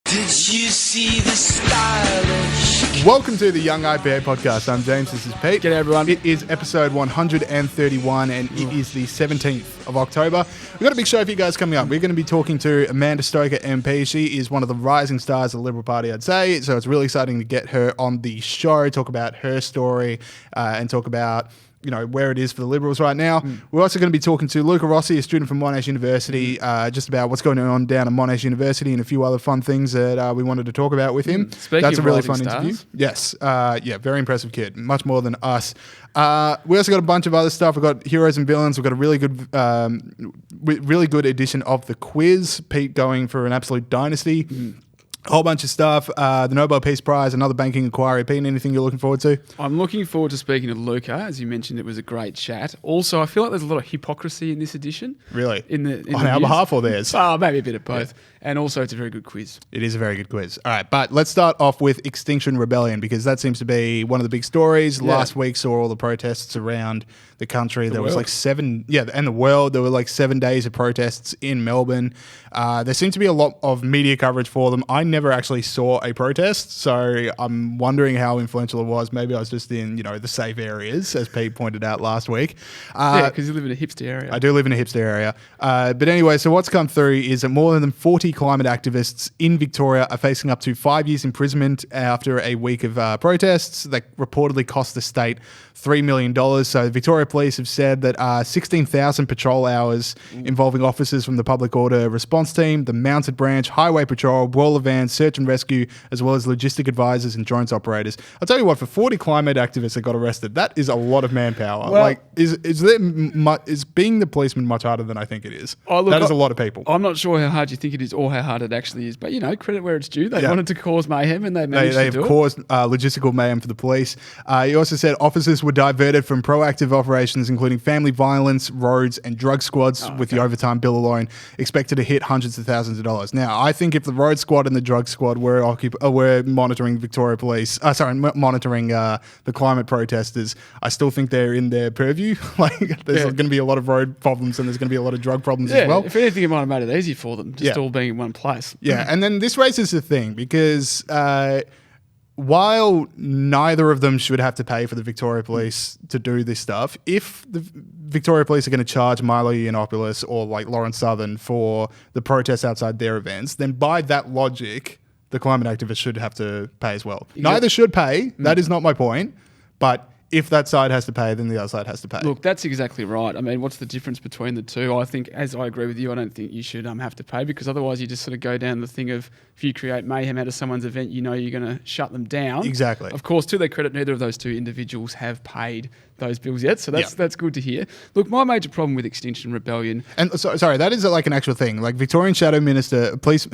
Did you see the stylish? Welcome to the Young IPA podcast. I'm James, this is Pete. G'day everyone. It is episode 131 and it is the 17th of October. We've got a big show for you guys coming up. We're going to be talking to Amanda Stoker MP. She is one of the rising stars of the Liberal Party, I'd say. So it's really exciting to get her on the show, talk about her story and talk about where it is for the Liberals right now. We're also going to be talking to Luca Rossi, a student from Monash University, just about what's going on down at Monash University and a few other fun things that we wanted to talk about with him. That's a really fun interview. Yes. Very impressive kid. Much more than us. We also got a bunch of other stuff. We've got heroes and villains. We've got a really good edition of the quiz. Pete going for an absolute dynasty. A whole bunch of stuff. The Nobel Peace Prize, another banking inquiry. Pete, anything you're looking forward to? I'm looking forward to speaking to Luca. As you mentioned, it was a great chat. Also, I feel like there's a lot of hypocrisy in this edition. Really? On our behalf or theirs? Maybe a bit of both. Yeah. And also, it's a very good quiz. It is a very good quiz. All right, but let's start off with Extinction Rebellion because that seems to be one of the big stories. Yeah. Last week saw all the protests around the country. There was like and the world. There were like 7 days of protests in Melbourne. There seemed to be a lot of media coverage for them. I never actually saw a protest, so I'm wondering how influential it was. Maybe I was just in, the safe areas, as Pete pointed out last week. Because you live in a hipster area. I do live in a hipster area. But anyway, so what's come through is that more than 40 climate activists in Victoria are facing up to 5 years imprisonment after a week of protests that reportedly cost the state $3 million. So the Victoria Police have said that 16,000 patrol hours involving officers from the Public Order Response Team, the Mounted Branch, Highway Patrol, Brawler Vans, Search and Rescue, as well as logistic advisors and drones operators. I'll tell you what, for 40 climate activists that got arrested, that is a lot of manpower. Well, is being the policeman much harder than I think it is? That is a lot of people. I'm not sure how hard you think it is or how hard it actually is, but credit where it's due. They wanted to cause mayhem and they managed to do it. They have caused logistical mayhem for the police. He also said officers were diverted from proactive operations, including family violence, roads, and drug squads, with the overtime bill alone expected to hit hundreds of thousands of dollars. Now, I think if the road squad and the drug squad were monitoring Victoria Police, monitoring the climate protesters, I still think they're in their purview. There's going to be a lot of road problems and there's going to be a lot of drug problems as well. If anything, it might have made it easy for them, just all being in one place. Yeah, and then this raises the thing because while neither of them should have to pay for the Victoria Police to do this stuff, if the Victoria Police are going to charge Milo Yiannopoulos or Lawrence Southern for the protests outside their events, then by that logic, the climate activists should have to pay as well. Exactly. Neither should pay. That is not my point. But if that side has to pay, then the other side has to pay. Look, that's exactly right. I mean, what's the difference between the two? I think, as I agree with you, I don't think you should have to pay because otherwise you just sort of go down the thing of if you create mayhem out of someone's event, you're going to shut them down. Exactly. Of course, to their credit, neither of those two individuals have paid those bills yet, so that's good to hear. Look, my major problem with Extinction Rebellion... And sorry, that is an actual thing. Victorian Shadow Police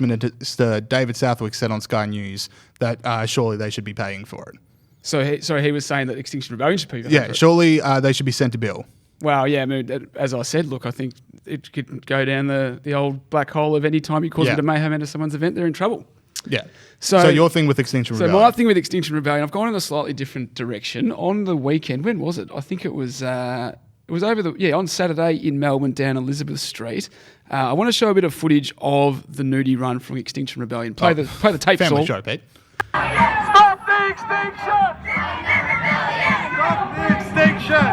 Minister David Southwick said on Sky News that surely they should be paying for it. So he was saying that Extinction Rebellion should pay for it? Yeah, surely they should be sent a bill. Well, yeah, I mean, as I said, look, I think it could go down the old black hole of any time you cause a bit of mayhem out of someone's event, they're in trouble. Yeah. So your thing with Extinction Rebellion? So my thing with Extinction Rebellion, I've gone in a slightly different direction. On the weekend, when was it? I think it was on Saturday in Melbourne down Elizabeth Street. I want to show a bit of footage of the nudie run from Extinction Rebellion. Play the tape. Family show, Pete. Stop the extinction! Stop the extinction!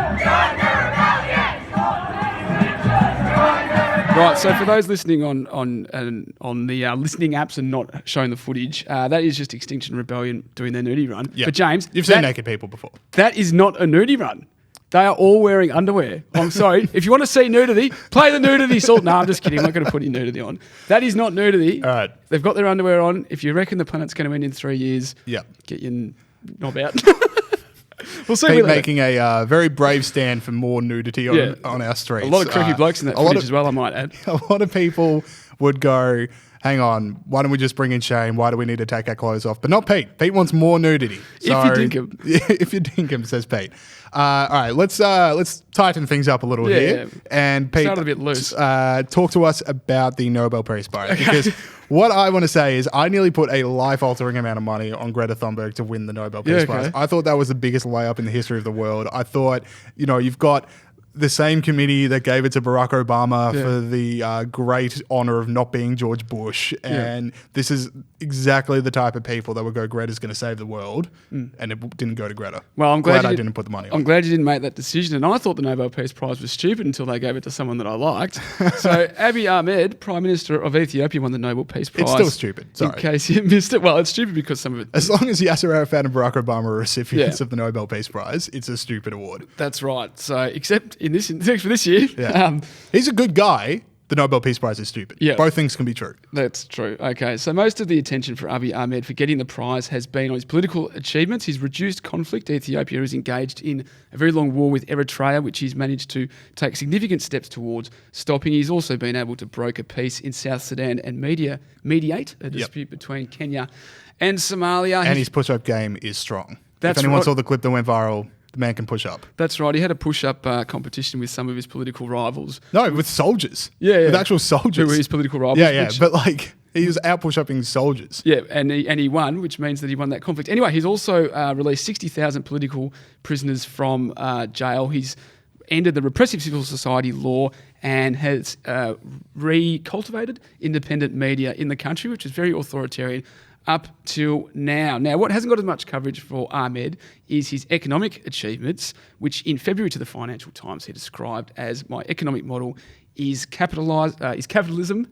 Right, so for those listening on the listening apps and not showing the footage, that is just Extinction Rebellion doing their nudie run. Yep. But James, you've seen naked people before. That is not a nudie run. They are all wearing underwear. I'm sorry. If you want to see nudity, play the nudity salt. No, I'm just kidding. I'm not going to put any nudity on. That is not nudity. All right. They've got their underwear on. If you reckon the planet's going to end in 3 years, get your knob out. We'll see. Pete making a very brave stand for more nudity on our streets. A lot of creepy blokes in that footage as well, I might add. A lot of people would go, hang on, why don't we just bring in Shane? Why do we need to take our clothes off? But not Pete. Pete wants more nudity. So, if you dink him. If you dink him, says Pete. All right, let's tighten things up a little here. Yeah. And Pete, started a bit loose. Talk to us about the Nobel Peace Prize. Because what I want to say is I nearly put a life-altering amount of money on Greta Thunberg to win the Nobel Peace Prize. I thought that was the biggest layup in the history of the world. I thought, you've got the same committee that gave it to Barack Obama for the great honor of not being George Bush. And this is exactly the type of people that would go, Greta's going to save the world. And it didn't go to Greta. Well, I'm glad I didn't put the money on. I'm glad you didn't make that decision. And I thought the Nobel Peace Prize was stupid until they gave it to someone that I liked. So Abiy Ahmed, Prime Minister of Ethiopia, won the Nobel Peace Prize. It's still stupid. Sorry. In case you missed it. Well, it's stupid because some of it... As long as Yasser Arafat and Barack Obama are recipients of the Nobel Peace Prize, it's a stupid award. That's right. So, except for this year... Yeah. He's a good guy. The Nobel Peace Prize is stupid. Yeah. Both things can be true. That's true. Okay, so most of the attention for Abiy Ahmed for getting the prize has been on his political achievements. He's reduced conflict. Ethiopia is engaged in a very long war with Eritrea, which he's managed to take significant steps towards stopping. He's also been able to broker peace in South Sudan and mediate a dispute between Kenya and Somalia. And his push-up game is strong. That's if anyone right. saw the clip that went viral, the man can push up. That's right. He had a push-up competition with some of his political rivals. No, with soldiers. Yeah. With actual soldiers. Who were his political rivals. Yeah. But like, he was out push-upping soldiers. Yeah, and he won, which means that he won that conflict. Anyway, he's also released 60,000 political prisoners from jail. He's ended the repressive civil society law and has recultivated independent media in the country, which is very authoritarian up till now. Now, what hasn't got as much coverage for Ahmed is his economic achievements, which in February to the Financial Times he described as, my economic model is capitalism.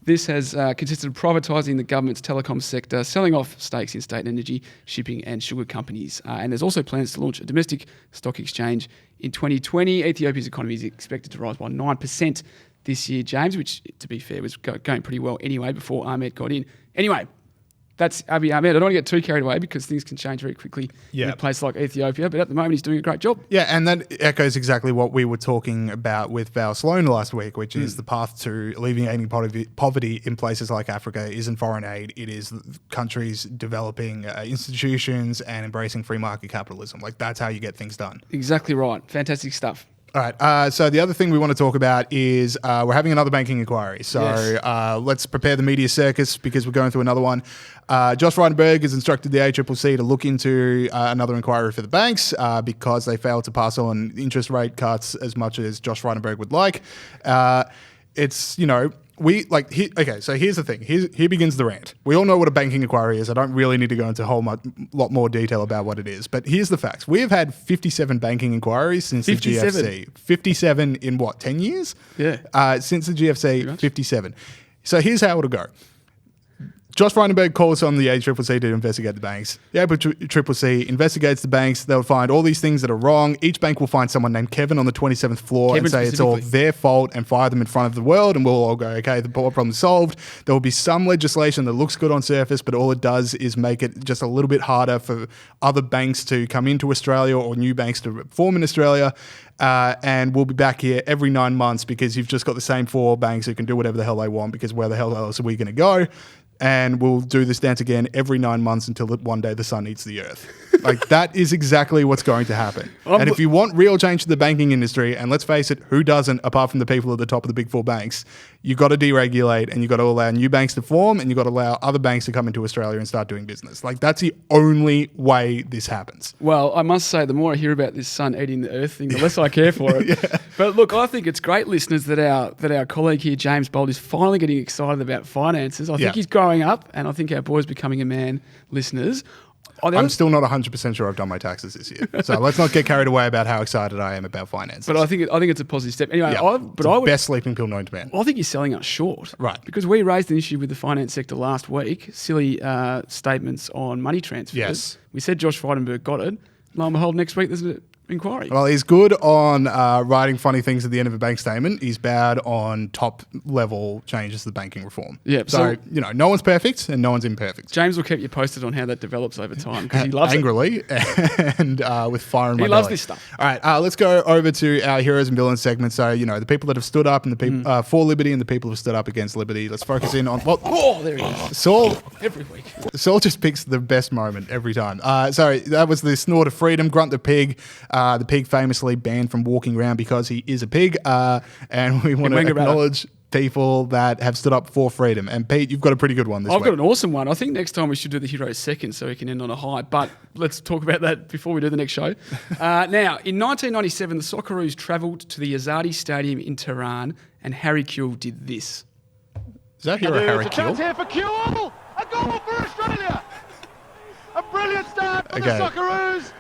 This has consisted of privatising the government's telecom sector, selling off stakes in state energy, shipping and sugar companies. And there's also plans to launch a domestic stock exchange in 2020. Ethiopia's economy is expected to rise by 9% this year, James, which, to be fair, was going pretty well anyway before Ahmed got in. Anyway, that's Abiy Ahmed. I don't want to get too carried away because things can change very quickly in a place like Ethiopia, but at the moment he's doing a great job. Yeah, and that echoes exactly what we were talking about with Val Sloan last week, which is the path to alleviating poverty in places like Africa isn't foreign aid. It is countries developing institutions and embracing free market capitalism. Like, that's how you get things done. Exactly right. Fantastic stuff. All right. So the other thing we want to talk about is we're having another banking inquiry. So let's prepare the media circus because we're going through another one. Josh Frydenberg has instructed the ACCC to look into another inquiry for the banks because they failed to pass on interest rate cuts as much as Josh Frydenberg would like. It's, so here's the thing. Here begins the rant. We all know what a banking inquiry is. I don't really need to go into a whole lot more detail about what it is. But here's the facts. We have had 57 banking inquiries since 57. the GFC. 57 in what, 10 years? Yeah. Since the GFC, 57. So here's how it'll go. Josh Frydenberg calls on the ACCC to investigate the banks. The ACCC investigates the banks. They'll find all these things that are wrong. Each bank will find someone named Kevin on the 27th floor and say it's all their fault and fire them in front of the world, and we'll all go, okay, the problem's solved. There will be some legislation that looks good on surface, but all it does is make it just a little bit harder for other banks to come into Australia or new banks to form in Australia. And we'll be back here every 9 months because you've just got the same 4 banks who can do whatever the hell they want, because where the hell else are we going to go? And we'll do this dance again every 9 months until one day the sun eats the earth. Like, that is exactly what's going to happen. And if you want real change to the banking industry, and let's face it, who doesn't, apart from the people at the top of the big 4 banks, you've got to deregulate and you've got to allow new banks to form and you've got to allow other banks to come into Australia and start doing business. Like, that's the only way this happens. Well, I must say, the more I hear about this sun eating the earth thing, the less I care for it. But look, I think it's great, listeners, that our colleague here, James Bold, is finally getting excited about finances. I think he's growing up, and I think our boy's becoming a man, listeners. I'm still not 100% sure I've done my taxes this year. So let's not get carried away about how excited I am about finances. But I think it's a positive step. Anyway, best sleeping pill known to man. I think you're selling us short. Right. Because we raised an issue with the finance sector last week, silly statements on money transfers. Yes. We said Josh Frydenberg got it. Lo and behold, next week there's an inquiry. Well, he's good on writing funny things at the end of a bank statement. He's bad on top-level changes to the banking reform. Yeah. So, no one's perfect and no one's imperfect. James will keep you posted on how that develops over time because he loves Angrily and with fire in my belly. He loves this stuff. All right, let's go over to our heroes and villains segment. So, the people that have stood up and the people for liberty and the people who have stood up against liberty. Let's focus in on... Oh, there he is. Saul... Every week. Saul just picks the best moment every time. Sorry, that was the snort of freedom, Grunt the pig. The pig famously banned from walking around because he is a pig. And we want to acknowledge people that have stood up for freedom. And Pete, you've got a pretty good one this week. I've got an awesome one. I think next time we should do the heroes second so we can end on a high. But let's talk about that before we do the next show. Now, in 1997, the Socceroos travelled to the Azadi Stadium in Tehran, and Harry Kewell did this. Is that hero Harry There's a chance Kewell? here for Kewell. A goal for Australia. A brilliant start for Okay. the Socceroos.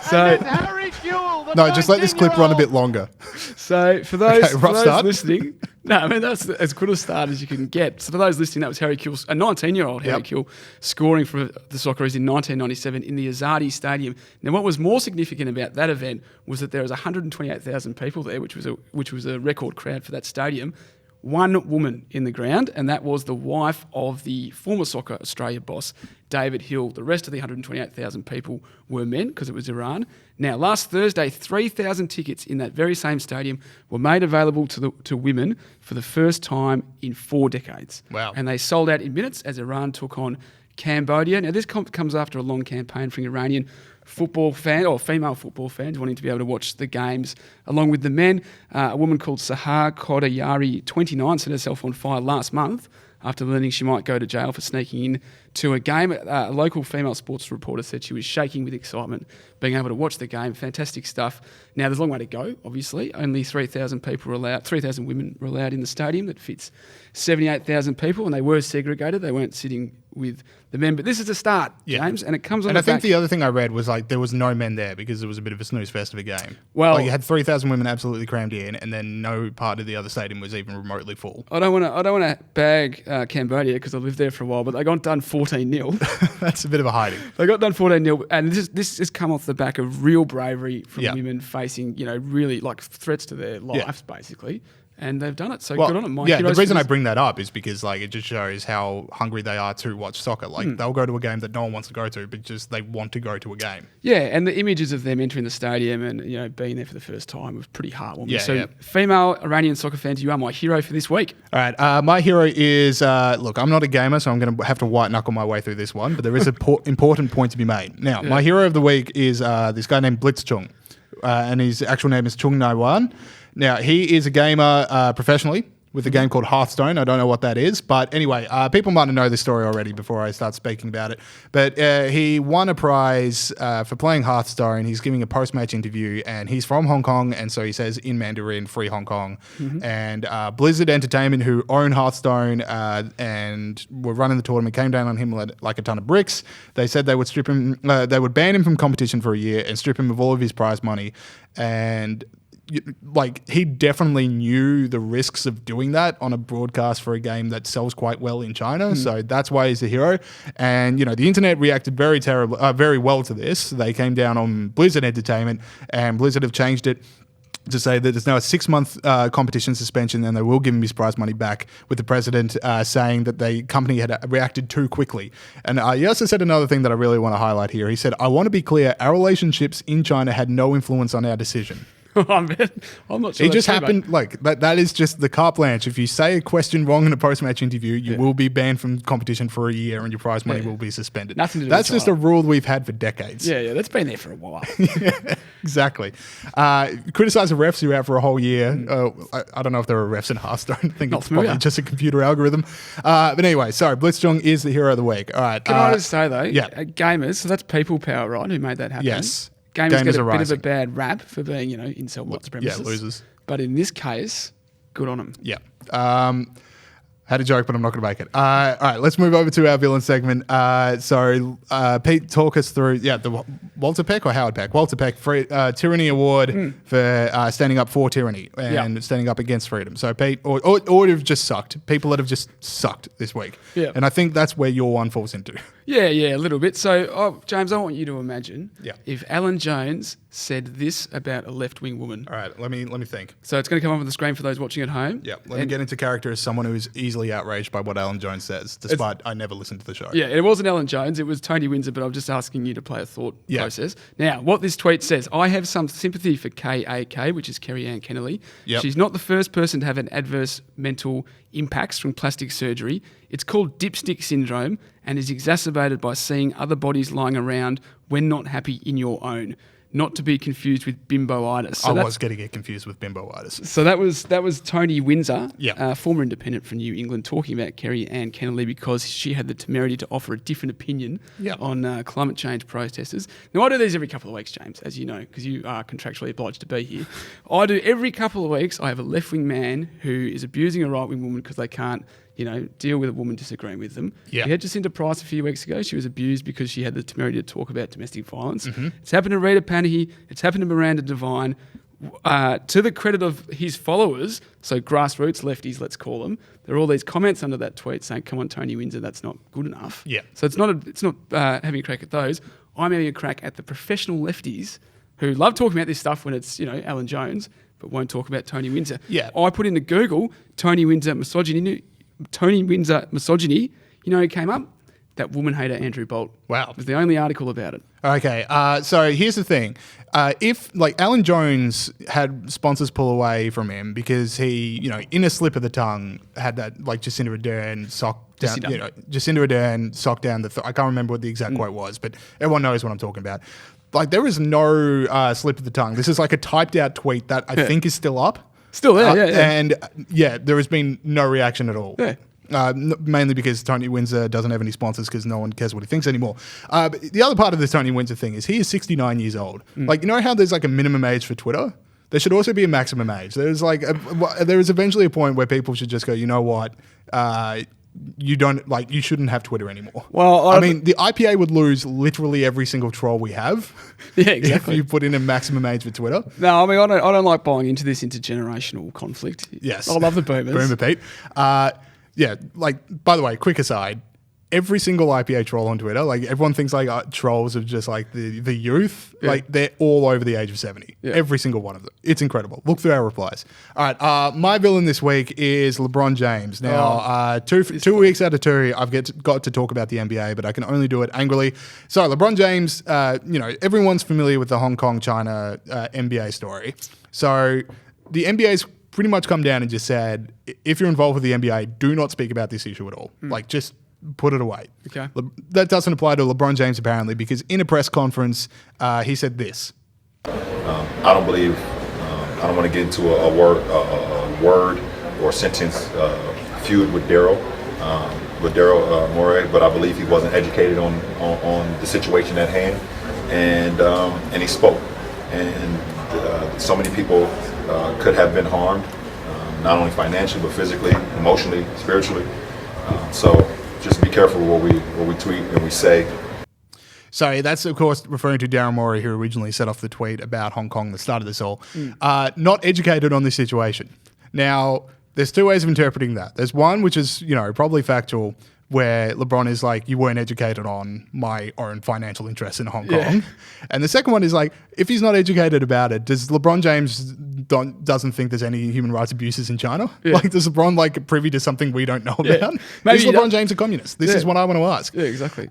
So, And it's Harry Kewell, the No, just let this clip run a bit longer. So for those, Okay, rough start. listening, no, I mean that's as good a start as you can get. So for those listening, that was Harry Kewell, a 19-year-old Harry Kewell, scoring for the Socceroos in 1997 in the Azadi Stadium. Now, what was more significant about that event was that there was 128,000 people there, which was a record crowd for that stadium. One woman in the ground, and that was the wife of the former Soccer Australia boss, David Hill. The rest of the 128,000 people were men because it was Iran. Now, last Thursday, 3,000 tickets in that very same stadium were made available to women for the first time in 4 decades. Wow. And they sold out in minutes as Iran took on Cambodia. Now, this comes after a long campaign from Iranian football fan or female football fans wanting to be able to watch the games along with the men. A woman called Sahar Kodayari, 29, set herself on fire last month after learning she might go to jail for sneaking in to a game. A local female sports reporter said she was shaking with excitement being able to watch the game. Fantastic stuff. Now, there's a long way to go, obviously. Only 3,000 people were allowed, 3,000 women were allowed in the stadium that fits 78,000 people, and they were segregated. They weren't sitting with the men. But this is a start, James, and it comes on And the I think back. the other thing I read was like there was no men there because it was a bit of a snooze fest of a game. Well- like you had 3,000 women absolutely crammed in, and then no part of the other stadium was even remotely full. I don't want to bag Cambodia because I lived there for a while, but they got done 14-0. That's a bit of a hiding. They got done 14-0, and this has come off the back of real bravery from Yeah. women facing, really like threats to their lives, Yeah. basically. And they've done it, so Well, good on them. My yeah, the heroes for reason I this. bring that up is because like it just shows how hungry they are to watch soccer. Like they'll go to a game that no one wants to go to, but just they want to go to a game. Yeah, and the images of them entering the stadium and being there for the first time was pretty heartwarming. Yeah, so, yeah. female Iranian soccer fans, you are my hero for this week. All right, my hero is look. I'm not a gamer, so I'm going to have to white knuckle my way through this one. But there is an important point to be made. Now, my hero of the week is this guy named Blitzchung, and his actual name is Chung Naiwan. Now, he is a gamer professionally with a game called Hearthstone. I don't know what that is. But anyway, people might know this story already before I start speaking about it. But he won a prize for playing Hearthstone. He's giving a post-match interview, and he's from Hong Kong. And so he says in Mandarin, free Hong Kong. And Blizzard Entertainment, who own Hearthstone and were running the tournament, came down on him like a ton of bricks. They said they would strip him, they would ban him from competition for a year and strip him of all of his prize money. And like he definitely knew the risks of doing that on a broadcast for a game that sells quite well in China. So that's why he's a hero. And the internet reacted very well to this. They came down on Blizzard Entertainment, and Blizzard have changed it to say that there's now a 6-month competition suspension, and they will give him his prize money back, with the president saying that the company had reacted too quickly. And he also said another thing that I really want to highlight here. He said, "I want to be clear, our relationships in China had no influence on our decision." I'm not sure. It just that's true, happened, mate. like, that is just the carte blanche. If you say a question wrong in a post-match interview, you will be banned from competition for a year and your prize money will be suspended. Nothing to do That's with just a China. rule we've had for decades. Yeah, that's been there for a while. Exactly. Criticise the refs who are out for a whole year. I don't know if there are refs in Hearthstone. I think Not it's familiar. probably just a computer algorithm. But anyway, sorry, Blitzchung is the hero of the week. All right. Can I just say though, yeah. gamers, so that's people power, right? Who made that happen? Yes. Gamers Gamers get a are bit of a rising. bad rap for being, incel white supremacists. Yeah, losers. But in this case, good on them. Yeah. Had a joke, but I'm not going to make it. All right, let's move over to our villain segment. Pete, talk us through, the Walter Peck or Howard Peck? Walter Peck Tyranny Award for standing up for tyranny and standing up against freedom. So, Pete, or have just sucked. People that have just sucked this week. Yeah. And I think that's where your one falls into. Yeah, a little bit. So, James, I want you to imagine Yeah. if Alan Jones said this about a left-wing woman. All right, let me think. So it's going to come up on the screen for those watching at home. Yeah, let me get into character as someone who is easily outraged by what Alan Jones says, despite I never listened to the show. Yeah, it wasn't Alan Jones, it was Tony Windsor, but I'm just asking you to play a thought process. Now, what this tweet says, I have some sympathy for KAK, which is Kerry Ann Kennelly. Yep. She's not the first person to have an adverse mental impacts from plastic surgery. It's called dipstick syndrome and is exacerbated by seeing other bodies lying around when not happy in your own. not to be confused with bimboitis. So I was getting it confused with bimboitis. So that was Tony Windsor, Yeah. former independent from New England, talking about Kerry Ann Kennelly because she had the temerity to offer a different opinion on climate change protesters. Now, I do these every couple of weeks, James, as you know, because you are contractually obliged to be here. I do every couple of weeks. I have a left-wing man who is abusing a right-wing woman because they can't deal with a woman disagreeing with them. Yeah. We had Jacinta Price a few weeks ago. She was abused because she had the temerity to talk about domestic violence. It's happened to Rita Panahi. It's happened to Miranda Devine. To the credit of his followers, so grassroots lefties, let's call them, there are all these comments under that tweet saying, "Come on, Tony Windsor, that's not good enough." Yeah. So it's not having a crack at those. I'm having a crack at the professional lefties who love talking about this stuff when it's Alan Jones, but won't talk about Tony Windsor. Yeah. I put into Google Tony Windsor misogyny. Who came up? That woman hater Andrew Bolt. Wow. It was the only article about it. Okay, so here's the thing. If, Alan Jones had sponsors pull away from him because he, in a slip of the tongue, had that, Jacinda Ardern sock down, Jacinda Ardern sock down the... I can't remember what the exact quote was, but everyone knows what I'm talking about. There is no slip of the tongue. This is a typed out tweet that I think is still up. Still there, And, there has been no reaction at all. Yeah. Mainly because Tony Windsor doesn't have any sponsors because no one cares what he thinks anymore. But the other part of this Tony Windsor thing is he is 69 years old. How there's a minimum age for Twitter? There should also be a maximum age. There's there is eventually a point where people should just go, you know what? You don't you shouldn't have Twitter anymore. Well, I mean, the IPA would lose literally every single troll we have. Yeah, exactly. If you put in a maximum age for Twitter. No, I mean, I don't like buying into this intergenerational conflict. Yes, I love the boomers. Boomer Pete. By the way, quick aside. Every single IPA troll on Twitter, everyone thinks trolls are just the youth. Yeah. They're all over the age of 70. Yeah. Every single one of them. It's incredible. Look through our replies. All right, my villain this week is LeBron James. Now, two weeks out of two, I've got to talk about the NBA, but I can only do it angrily. So LeBron James, everyone's familiar with the Hong Kong China NBA story. So the NBA's pretty much come down and just said, if you're involved with the NBA, do not speak about this issue at all. Just put it away. Okay. That doesn't apply to LeBron James apparently, because in a press conference, he said this. I don't believe, I don't want to get into a word or sentence feud with Daryl Morey, but I believe he wasn't educated on the situation at hand, and he spoke, and so many people could have been harmed, not only financially but physically, emotionally, spiritually. So just be careful what we tweet and we say. So that's, of course, referring to Darren Morey, who originally set off the tweet about Hong Kong that started this all. Not educated on this situation. Now, there's two ways of interpreting that. There's one, which is, probably factual, where LeBron is you weren't educated on my own financial interests in Hong Kong. Yeah. And the second one is if he's not educated about it, does LeBron James doesn't think there's any human rights abuses in China? Yeah. Does LeBron privy to something we don't know about? Maybe Is LeBron James a communist? This is what I want to ask. Yeah, exactly.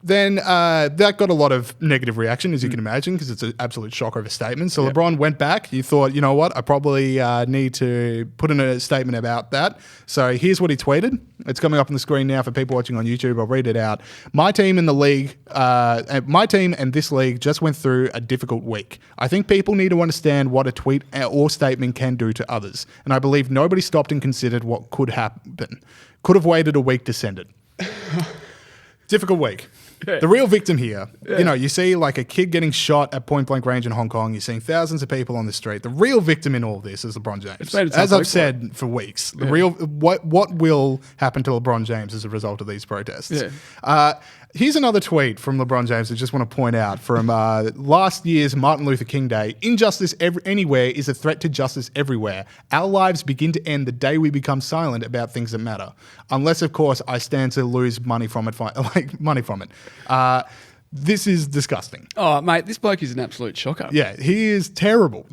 Then that got a lot of negative reaction, as you can imagine, because it's an absolute shocker of a statement. So LeBron went back. He thought, you know what, I probably need to put in a statement about that. So here's what he tweeted. It's coming up on the screen now for people watching on YouTube. I'll read it out. My team and this league just went through a difficult week. I think people need to understand what a tweet or statement can do to others. And I believe nobody stopped and considered what could happen. Could have waited a week to send it. Difficult week. Yeah. The real victim here, you see a kid getting shot at point blank range in Hong Kong. You're seeing thousands of people on the street. The real victim in all this is LeBron James. As I've said for weeks, the real what will happen to LeBron James as a result of these protests. Yeah. Here's another tweet from LeBron James I just want to point out from last year's Martin Luther King Day. Injustice anywhere is a threat to justice everywhere. Our lives begin to end the day we become silent about things that matter. Unless, of course, I stand to lose money from it. This is disgusting. Oh, mate, this bloke is an absolute shocker. Yeah, he is terrible.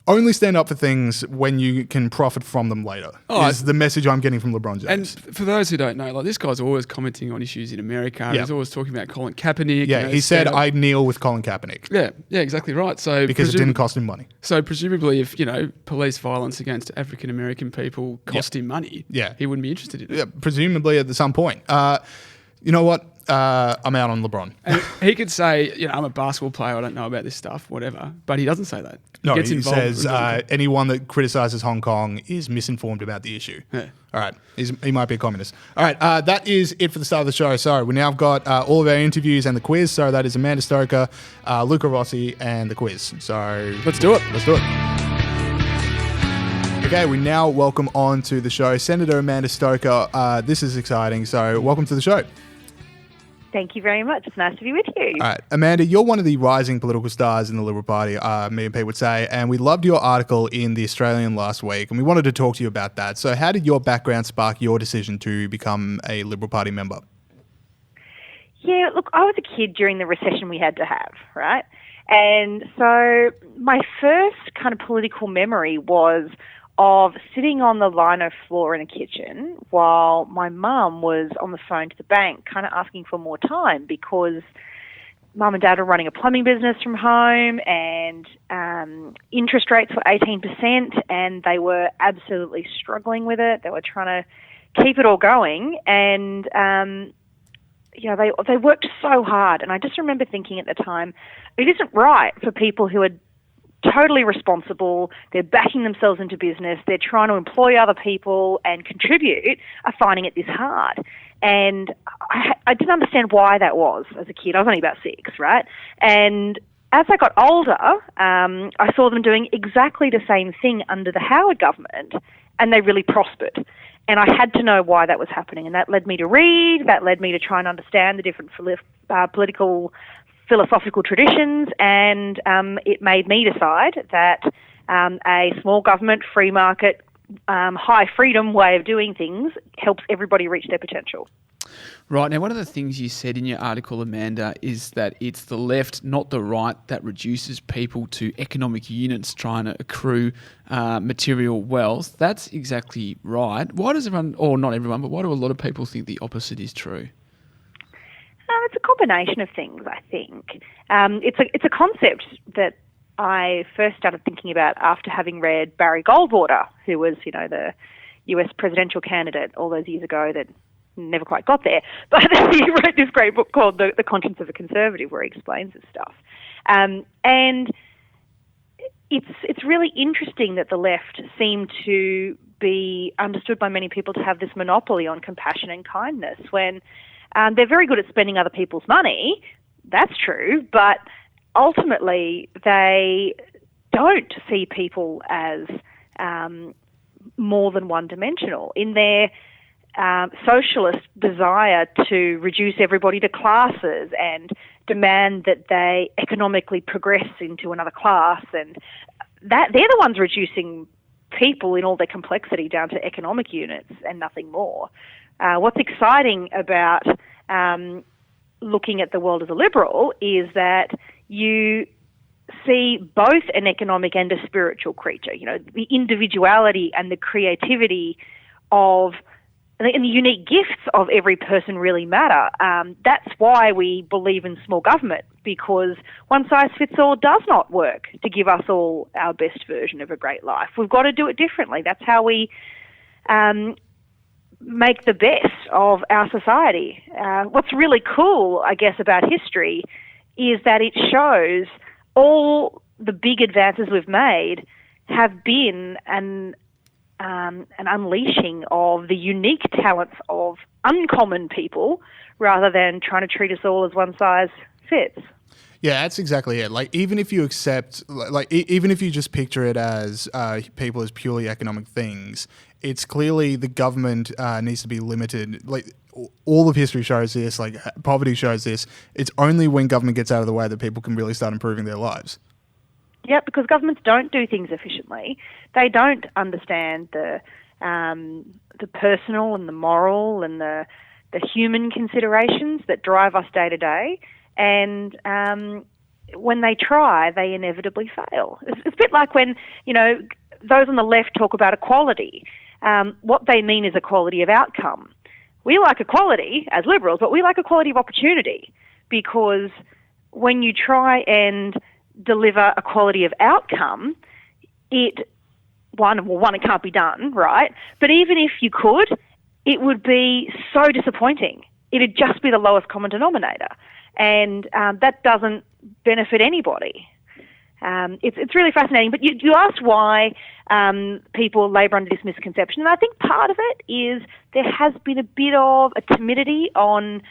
Only stand up for things when you can profit from them later. Is the message I'm getting from LeBron James. And for those who don't know, this guy's always commenting on issues in America. Yeah. He's always talking about Colin Kaepernick. Yeah, he said, I'd kneel with Colin Kaepernick. Yeah, exactly right. So because it didn't cost him money. So presumably if, police violence against African-American people cost him money, he wouldn't be interested in it. Yeah, presumably at some point. You know what? I'm out on LeBron. And he could say, I'm a basketball player, I don't know about this stuff, whatever. But he doesn't say that. No, gets he involved says with anyone that criticises Hong Kong is misinformed about the issue. Yeah. All right. He might be a communist. All right. That is it for the start of the show. So we now got all of our interviews and the quiz. So that is Amanda Stoker, Luca Rossi, and the quiz. So Let's do it. Let's do it. Okay, we now welcome on to the show Senator Amanda Stoker. This is exciting. So welcome to the show. Thank you very much. It's nice to be with you. All right. Amanda, you're one of the rising political stars in the Liberal Party, me and Pete would say, and we loved your article in The Australian last week, and we wanted to talk to you about that. So how did your background spark your decision to become a Liberal Party member? Yeah, look, I was a kid during the recession we had to have, right? And so my first kind of political memory was of sitting on the lino floor in a kitchen while my mum was on the phone to the bank kind of asking for more time because mum and dad were running a plumbing business from home and interest rates were 18% and they were absolutely struggling with it. They were trying to keep it all going and, they worked so hard. And I just remember thinking at the time, it isn't right for people who are totally responsible, they're backing themselves into business, they're trying to employ other people and contribute, are finding it this hard. And I didn't understand why that was as a kid. I was only about 6, right? And as I got older, I saw them doing exactly the same thing under the Howard government, and they really prospered. And I had to know why that was happening, and that led me to read, that led me to try and understand the different political philosophical traditions, and it made me decide that a small government, free market, high freedom way of doing things helps everybody reach their potential. Right. Now, one of the things you said in your article, Amanda, is that it's the left, not the right, that reduces people to economic units trying to accrue material wealth. That's exactly right. Why does everyone, or not everyone, but why do a lot of people think the opposite is true? It's a combination of things, I think. It's a concept that I first started thinking about after having read Barry Goldwater, who was, the US presidential candidate all those years ago that never quite got there. But he wrote this great book called The Conscience of a Conservative, where he explains this stuff. And it's really interesting that the left seem to be understood by many people to have this monopoly on compassion and kindness when they're very good at spending other people's money. That's true, but ultimately they don't see people as more than one-dimensional. In their socialist desire to reduce everybody to classes and demand that they economically progress into another class, and that they're the ones reducing people in all their complexity down to economic units and nothing more. What's exciting about looking at the world as a liberal is that you see both an economic and a spiritual creature. The individuality and the creativity of and the unique gifts of every person really matter. That's why we believe in small government, because one size fits all does not work to give us all our best version of a great life. We've got to do it differently. That's how we make the best of our society. What's really cool, I guess, about history is that it shows all the big advances we've made have been an unleashing of the unique talents of uncommon people rather than trying to treat us all as one size fits. Yeah, that's exactly it. Like, even if you accept, even if you just picture it as people as purely economic things, it's clearly the government needs to be limited. Like, all of history shows this, like poverty shows this. It's only when government gets out of the way that people can really start improving their lives. Yeah, because governments don't do things efficiently. They don't understand the personal and the moral and the human considerations that drive us day to day. And when they try, they inevitably fail. It's a bit like when, those on the left talk about equality. What they mean is equality of outcome. We like equality as liberals, but we like equality of opportunity, because when you try and deliver equality of outcome, it can't be done, right? But even if you could, it would be so disappointing it'd just be the lowest common denominator. And that doesn't benefit anybody. It's really fascinating. But you asked why people labour under this misconception. And I think part of it is there has been a bit of a timidity on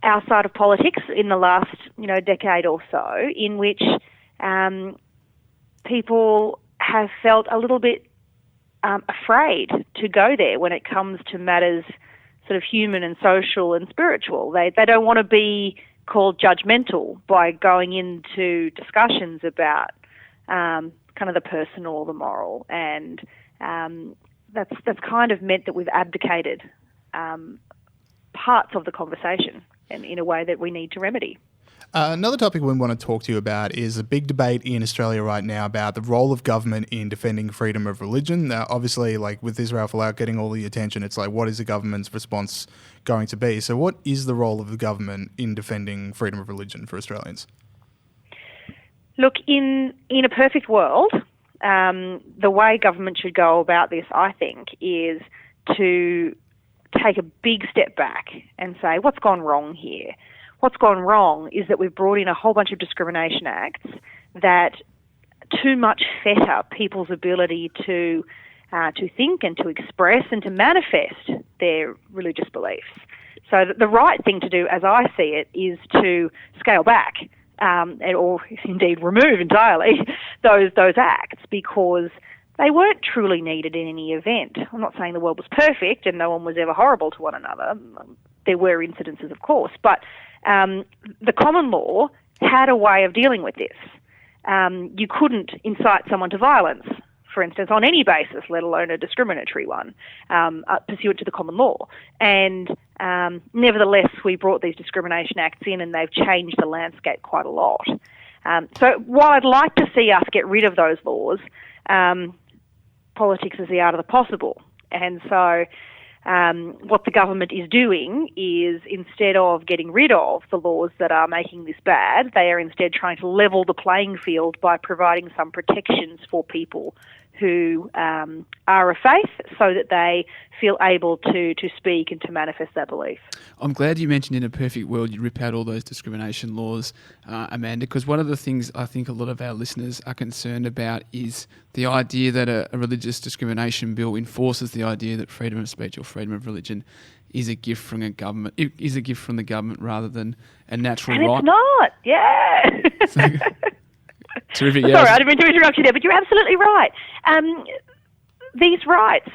our side of politics in the last, decade or so, in which people have felt a little bit afraid to go there when it comes to matters sort of human and social and spiritual. They don't want to be called judgmental by going into discussions about kind of the personal or the moral, and that's kind of meant that we've abdicated parts of the conversation in a way that we need to remedy. Another topic we want to talk to you about is a big debate in Australia right now about the role of government in defending freedom of religion. Now, obviously, like with Israel Folau getting all the attention, it's like, what is the government's response going to be? So what is the role of the government in defending freedom of religion for Australians? Look, in a perfect world, the way government should go about this, I think, is to take a big step back and say, what's gone wrong here? What's gone wrong is that we've brought in a whole bunch of discrimination acts that too much fetter people's ability to think and to express and to manifest their religious beliefs. So the right thing to do, as I see it, is to scale back or indeed remove entirely those acts, because they weren't truly needed in any event. I'm not saying the world was perfect and no one was ever horrible to one another. There were incidences, of course, but the common law had a way of dealing with this. You couldn't incite someone to violence, for instance, on any basis, let alone a discriminatory one, pursuant to the common law. And nevertheless, we brought these discrimination acts in and they've changed the landscape quite a lot. So while I'd like to see us get rid of those laws, politics is the art of the possible. And so what the government is doing is, instead of getting rid of the laws that are making this bad, they are instead trying to level the playing field by providing some protections for people who are of faith, so that they feel able to speak and to manifest their belief. I'm glad you mentioned in a perfect world you rip out all those discrimination laws, Amanda, because one of the things I think a lot of our listeners are concerned about is the idea that a religious discrimination bill enforces the idea that freedom of speech or freedom of religion is a gift from a government. It is a gift from the government rather than a natural and right. It's not, yeah. Terrific. Sorry, I didn't mean to interrupt you there, but you're absolutely right. These rights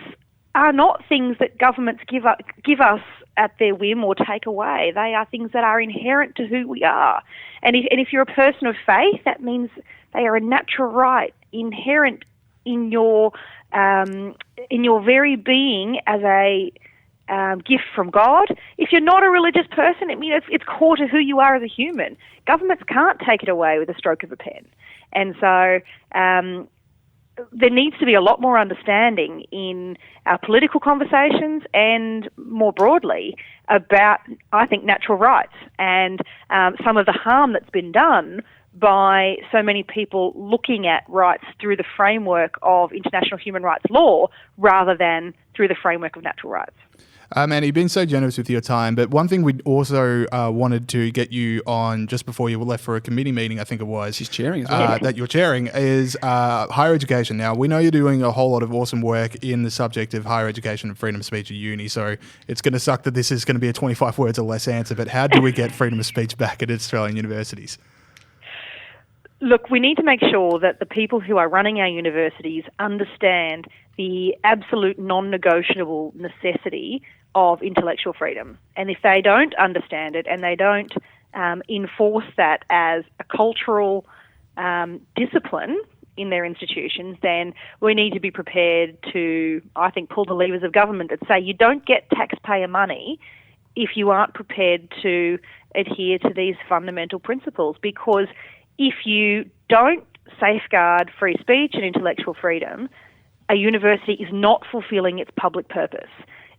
are not things that governments give us at their whim or take away. They are things that are inherent to who we are. And if you're a person of faith, that means they are a natural right, inherent in your very being as a gift from God. If you're not a religious person, I mean, it's core to who you are as a human. Governments can't take it away with a stroke of a pen. And so there needs to be a lot more understanding in our political conversations and more broadly about, I think, natural rights and some of the harm that's been done by so many people looking at rights through the framework of international human rights law rather than through the framework of natural rights. Amanda, you've been so generous with your time, but one thing we also wanted to get you on just before you were left for a committee meeting, I think it was. She's chairing as well. That you're chairing is higher education. Now, we know you're doing a whole lot of awesome work in the subject of higher education and freedom of speech at uni, so it's going to suck that this is going to be a 25 words or less answer, but how do we get freedom of speech back at Australian universities? Look, we need to make sure that the people who are running our universities understand the absolute non-negotiable necessity of intellectual freedom. And if they don't understand it and they don't enforce that as a cultural discipline in their institutions, then we need to be prepared to, I think, pull the levers of government that say you don't get taxpayer money if you aren't prepared to adhere to these fundamental principles. Because if you don't safeguard free speech and intellectual freedom, a university is not fulfilling its public purpose.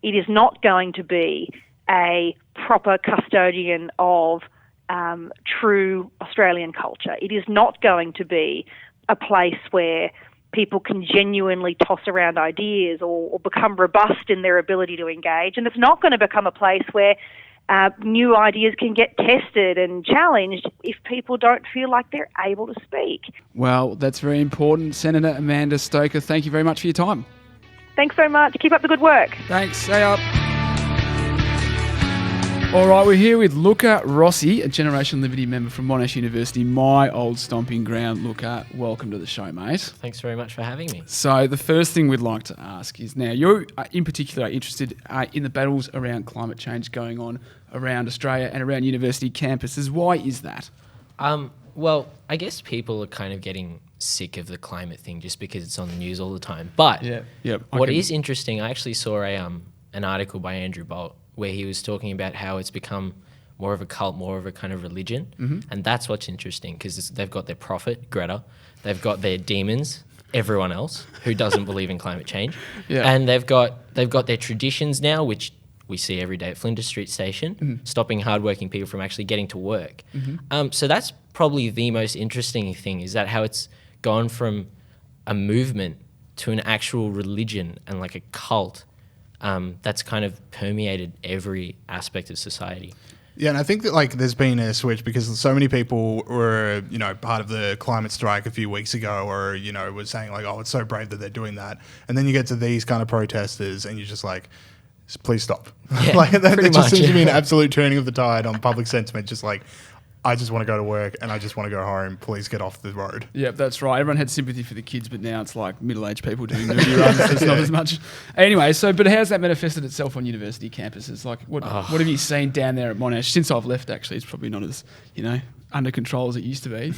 It is not going to be a proper custodian of true Australian culture. It is not going to be a place where people can genuinely toss around ideas or become robust in their ability to engage. And it's not going to become a place where new ideas can get tested and challenged if people don't feel like they're able to speak. Well, that's very important. Senator Amanda Stoker, thank you very much for your time. Thanks so much. Keep up the good work. Thanks. Stay up. All right, we're here with Luca Rossi, a Generation Liberty member from Monash University, my old stomping ground. Luca, welcome to the show, mate. Thanks very much for having me. So the first thing we'd like to ask is, now you're in particular interested in the battles around climate change going on around Australia and around university campuses. Why is that? Well, I guess people are kind of getting sick of the climate thing just because it's on the news all the time. But what is interesting, I actually saw an article by Andrew Bolt where he was talking about how it's become more of a cult, more of a kind of religion. Mm-hmm. And that's what's interesting, because they've got their prophet, Greta, they've got their demons, everyone else who doesn't believe in climate change. Yeah. And they've got their traditions now, which we see every day at Flinders Street Station, stopping hardworking people from actually getting to work. Mm-hmm. So that's probably the most interesting thing, is that how it's gone from a movement to an actual religion and like a cult that's kind of permeated every aspect of society. Yeah, and I think that like there's been a switch because so many people were, part of the climate strike a few weeks ago, or, was saying like, oh, it's so brave that they're doing that. And then you get to these kind of protesters and you're just like, please stop. Yeah, like that just seems to be an absolute turning of the tide on public sentiment. Just like, I just want to go to work and I just want to go home. Please get off the road. Yeah, that's right. Everyone had sympathy for the kids, but now it's like middle-aged people doing nudie runs. There's not as much. Anyway, but how's that manifested itself on university campuses? Like, what have you seen down there at Monash? Since I've left, actually, it's probably not as, under control as it used to be.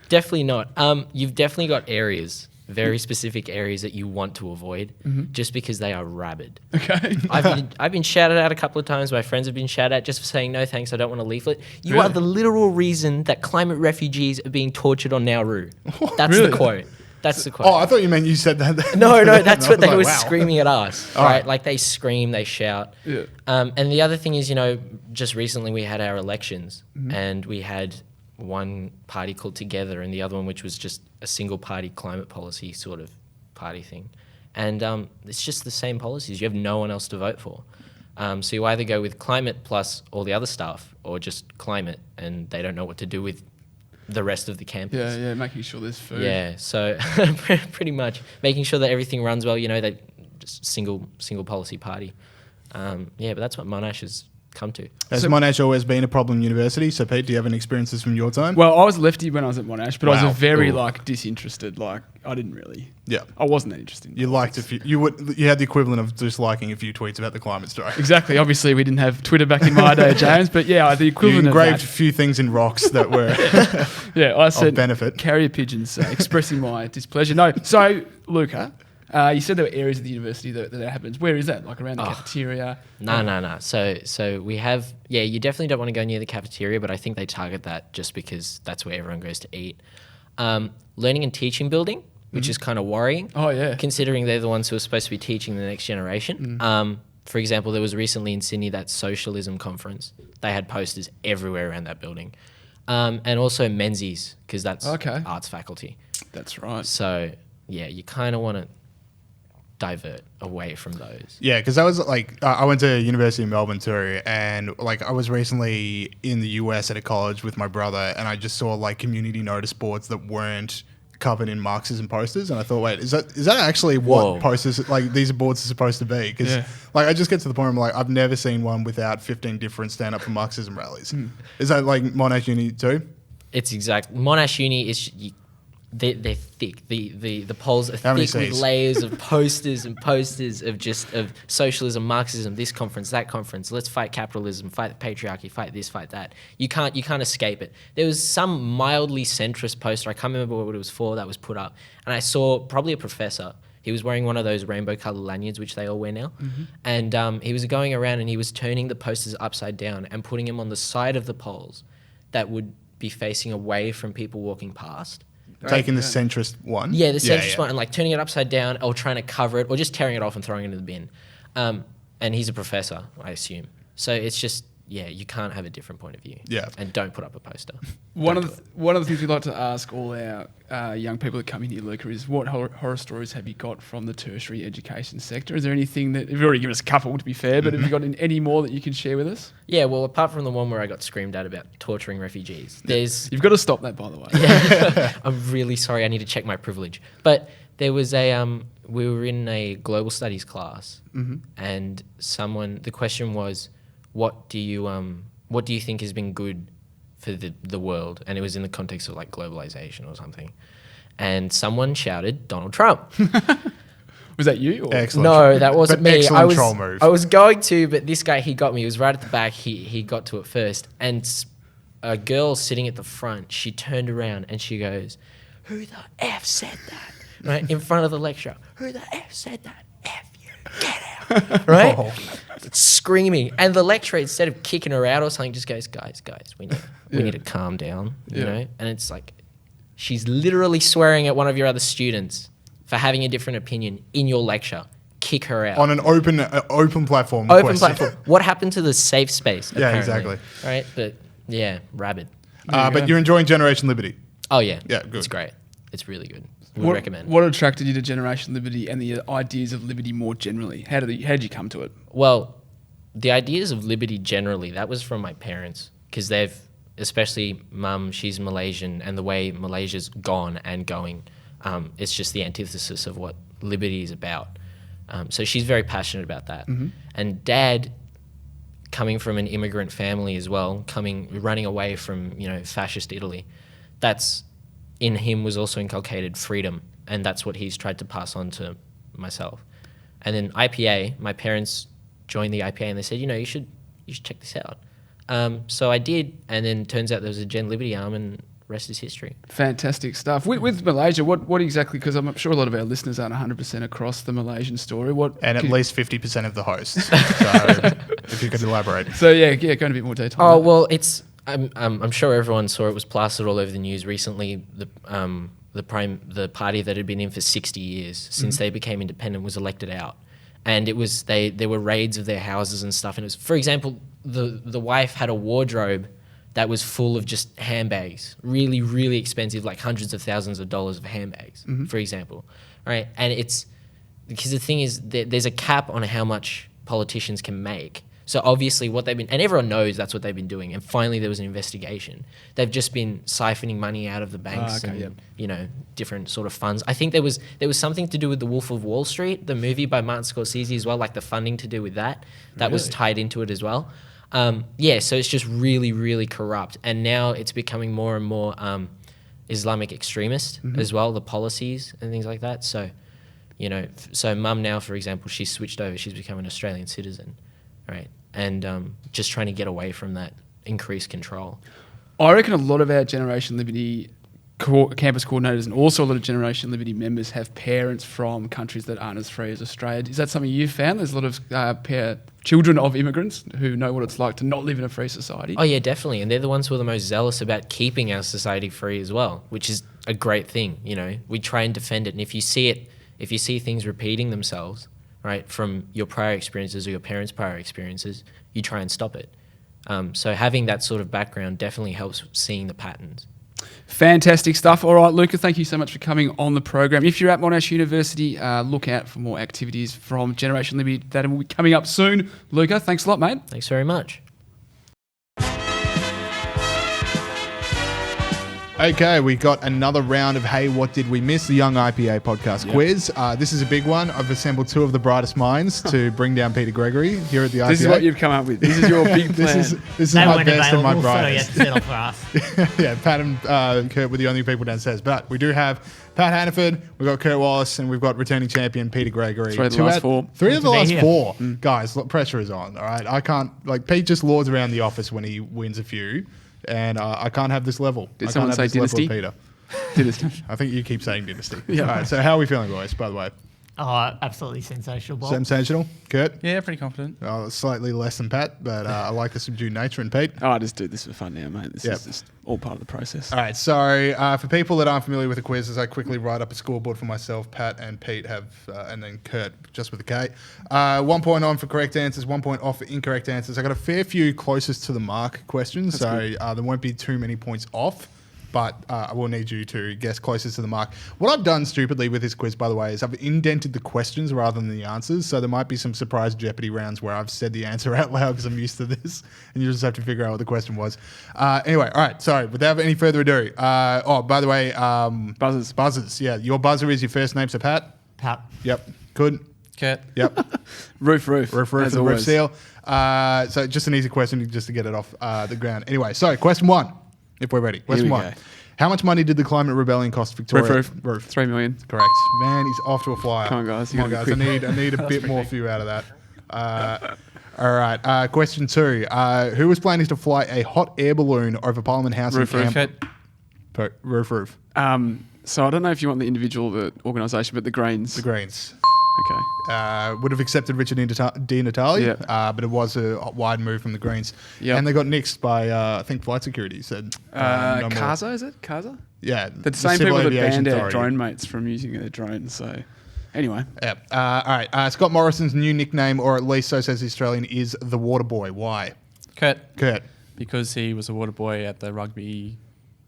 Definitely not. You've definitely got areas, very specific areas that you want to avoid, just because they are rabid. Okay. I've been shouted at a couple of times. My friends have been shouted at just for saying, no thanks, I don't want a leaflet. You are the literal reason that climate refugees are being tortured on Nauru. That's the quote. That's the quote. Oh, I thought you meant you said that. No, that's what they were screaming at us. All right, like they scream, they shout. Yeah. And the other thing is, just recently we had our elections, and we had one party called Together and the other one which was just a single party climate policy sort of party thing. And it's just the same policies. You have no one else to vote for. So you either go with climate plus all the other stuff, or just climate, and they don't know what to do with the rest of the campus. Yeah, making sure there's food. Yeah, so pretty much making sure that everything runs well, they just single policy party. But that's what Monash has come to. Has Monash always been a problem university? So Pete, do you have any experiences from your time? Well, I was a lefty when I was at Monash, but I was very disinterested. Like I didn't really. Yeah. I wasn't that interested. You liked a few. You had the equivalent of just liking a few tweets about the climate strike. Exactly. Obviously, we didn't have Twitter back in my day, James. But yeah, the equivalent. You engraved of that. a few things in rocks that were. I said of benefit. Carrier pigeons expressing my displeasure. No. So Luca. You said there were areas of the university that happens. Where is that? Like around the cafeteria? No. So we have, you definitely don't want to go near the cafeteria, but I think they target that just because that's where everyone goes to eat. Learning and teaching building, which is kind of worrying. Oh, yeah. Considering they're the ones who are supposed to be teaching the next generation. For example, there was recently in Sydney that socialism conference. They had posters everywhere around that building. And also Menzies, because that's arts faculty. That's right. So, you kind of want to divert away from those. Yeah, because I was I went to University of Melbourne too, and I was recently in the US at a college with my brother, and I just saw community notice boards that weren't covered in Marxism posters, and I thought, wait, is that actually what posters these boards are supposed to be? Because I just get to the point where I've never seen one without 15 different stand up for Marxism rallies. Is that Monash Uni too? It's exact. Monash Uni is. They're thick. The polls are thick with layers of posters and posters of socialism, Marxism, this conference, that conference. Let's fight capitalism, fight the patriarchy, fight this, fight that. You can't escape it. There was some mildly centrist poster. I can't remember what it was for that was put up, and I saw probably a professor. He was wearing one of those rainbow colored lanyards, which they all wear now, and he was going around and he was turning the posters upside down and putting them on the side of the polls that would be facing away from people walking past. Taking the centrist one? Yeah, the centrist one, and turning it upside down or trying to cover it or just tearing it off and throwing it in the bin. And he's a professor, I assume. So it's just, yeah, you can't have a different point of view. Yeah. And don't put up a poster. One of the things we like to ask all our young people that come in here, Luca, is what horror stories have you got from the tertiary education sector? Is there anything that you've already given us a couple, to be fair, but have you got any more that you can share with us? Yeah, well, apart from the one where I got screamed at about torturing refugees, there's... You've got to stop that, by the way. Yeah. I'm really sorry. I need to check my privilege. But there was we were in a global studies class, and the question was, what do you think has been good for the world? And it was in the context of like globalization or something. And someone shouted Donald Trump. Was that you? Or? Excellent. No, that wasn't me. Excellent troll move. I was going to, but this guy, he got me. He was right at the back. He got to it first. And a girl sitting at the front, she turned around and she goes, "Who the F said that?" Right? In front of the lecturer. "Who the F said that? F you. Get out." Right? Oh. Screaming. And the lecturer, instead of kicking her out or something, just goes, guys, we need to calm down, you know? And it's like, she's literally swearing at one of your other students for having a different opinion in your lecture. Kick her out. On an open platform. Open platform. What happened to the safe space? Yeah, apparently, exactly. Right? But yeah, rabid. But you're enjoying Generation Liberty. Oh yeah. Yeah, good. It's great. It's really good. Would recommend. What attracted you to Generation Liberty and the ideas of liberty more generally? How did you come to it? Well, the ideas of liberty generally, that was from my parents, because they've, especially Mum, she's Malaysian, and the way Malaysia's gone and going, it's just the antithesis of what liberty is about. So she's very passionate about that. And Dad, coming from an immigrant family as well, running away from, fascist Italy, that's in him was also inculcated freedom, and that's what he's tried to pass on to myself. And then IPA, my parents joined the IPA and they said, you should check this out. So I did, and then turns out there was a Gen Liberty arm, and rest is history. Fantastic stuff. With Malaysia, what exactly, because I'm sure a lot of our listeners aren't 100% across the Malaysian story. And at least 50% of the hosts. So if you could elaborate. So yeah, go into a bit more detail. Oh, well, it's... I'm sure everyone saw it was plastered all over the news recently. The party that had been in for 60 years since they became independent was elected out, and it was there were raids of their houses and stuff. And it was, for example, the wife had a wardrobe that was full of just handbags, really really expensive, like hundreds of thousands of dollars of handbags, for example, right? And it's because the thing is there's a cap on how much politicians can make. So obviously what they've been, and everyone knows that's what they've been doing, and finally there was an investigation. They've just been siphoning money out of the banks different sort of funds. I think there was something to do with The Wolf of Wall Street, the movie by Martin Scorsese as well, like the funding to do with that. That was tied into it as well. So it's just really, really corrupt. And now it's becoming more and more Islamic extremist as well, the policies and things like that. So, so Mum now, for example, she's switched over, she's become an Australian citizen. Right, and just trying to get away from that increased control. I reckon a lot of our Generation Liberty campus coordinators and also a lot of Generation Liberty members have parents from countries that aren't as free as Australia. Is that something you've found? There's a lot of children of immigrants who know what it's like to not live in a free society. Oh yeah, definitely, and they're the ones who are the most zealous about keeping our society free as well, which is a great thing. We try and defend it, and if you see things repeating themselves, right, from your prior experiences or your parents' prior experiences, you try and stop it. So having that sort of background definitely helps seeing the patterns. Fantastic stuff. All right, Luca, thank you so much for coming on the program. If you're at Monash University, look out for more activities from Generation Liberty that will be coming up soon. Luca, thanks a lot, mate. Thanks very much. Okay, we got another round of Hey, What Did We Miss? The Young IPA podcast quiz. This is a big one. I've assembled two of the brightest minds to bring down Peter Gregory here at the IPA. This is what you've come up with. This is your big plan. This is my best and my brightest. So you have to settle for us. Yeah, Pat and Kurt were the only people downstairs. But we do have Pat Hannaford, we've got Kurt Wallace, and we've got returning champion Peter Gregory. Three of the last four. Guys, pressure is on, all right? I can't, Pete just lords around the office when he wins a few. And I can't have this level. Did someone say dynasty? Peter. Dynasty. I think you keep saying dynasty. Yeah. All right, so how are we feeling, boys, by the way? Oh, absolutely sensational, Bob. Sensational. Kurt? Yeah, pretty confident. Oh, slightly less than Pat, but I like the subdued nature. And Pete? Oh, I just do this for fun now, mate. This is just all part of the process. All right, so for people that aren't familiar with the quiz, as I quickly write up a scoreboard for myself, Pat and Pete have, and then Kurt, just with a K. 1 point on for correct answers, 1 point off for incorrect answers. I got a fair few closest to the mark questions, there won't be too many points off. But I will need you to guess closest to the mark. What I've done stupidly with this quiz, by the way, is I've indented the questions rather than the answers. So there might be some surprise Jeopardy rounds where I've said the answer out loud because I'm used to this. And you just have to figure out what the question was. Anyway, all right. Sorry, without any further ado. By the way, buzzers. Buzzers, yeah. Your buzzer is your first name, so Pat? Pat. Yep. Good. Kurt. Yep. Roof. Roof for the roof seal. So just an easy question just to get it off the ground. Anyway, so question one. If we're ready. Question one. Go. How much money did the climate rebellion cost Victoria? Roof. 3 million. Correct. Man, he's off to a flyer. Come on, guys. Come on, guys. I need a bit more for you out of that. All right. Question two. Who was planning to fly a hot air balloon over Parliament House in Canberra? Roof. So I don't know if you want the individual, the organisation, but the Greens. The Greens. Okay. Would have accepted Richard Di Natale, Yeah. but it was a wide move from the Greens. Yep. And they got nixed by, I think, Flight Security said. Kaza, is it? Kaza? Yeah. The same people that banned our drone mates from using their drones. So, anyway. Yeah. All right. Scott Morrison's new nickname, or at least so says the Australian, is the Water Boy. Why? Kurt. Because he was a water boy at the rugby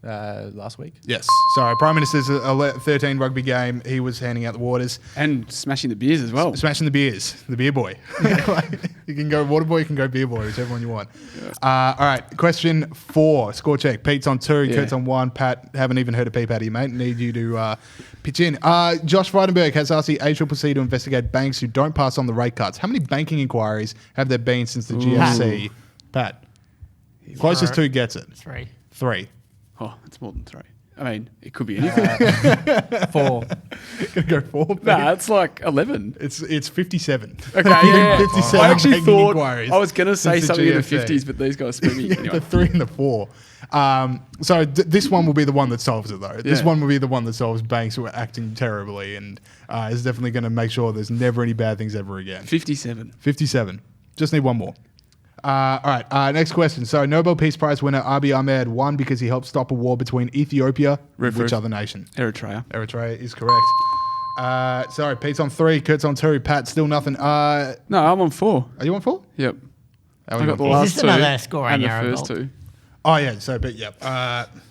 last week. Yes. Sorry. Prime Minister's 13 rugby game. He was handing out the waters. And smashing the beers as well. Smashing the beers. The beer boy. You can go water boy, you can go beer boy, whichever one you want. All right. Question 4. Score check. Pete's on 2, Kurt's on 1. Pat, haven't even heard of Pete Patty, mate. Need you to pitch in. Josh Frydenberg has asked the ACCC to investigate banks who don't pass on the rate cuts. How many banking inquiries have there been since the GFC? Pat. Closest to gets it. 3. Oh, it's more than 3. I mean, it could be anything. 4. Gonna go 4. Nah, it's like 11. It's 57. Okay, yeah. 57 I actually banking thought inquiries I was going to say since the something in the GFC. 50s, but these guys split me. Anyway. The 3 and the 4. So this one will be the one that solves it, though. This one will be the one that solves banks who are acting terribly, and is definitely going to make sure there's never any bad things ever again. 57. Just need one more. All right. Next question. So Nobel Peace Prize winner Abiy Ahmed won because he helped stop a war between Ethiopia and which other nation? Eritrea. Eritrea is correct. Sorry, Pete's on 3, Kurt's on 2, Pat still nothing. No, I'm on 4. Are you on 4? Yep. I got the Is last this 2 another score and the arrow first goal? 2. Oh yeah. So, but yep.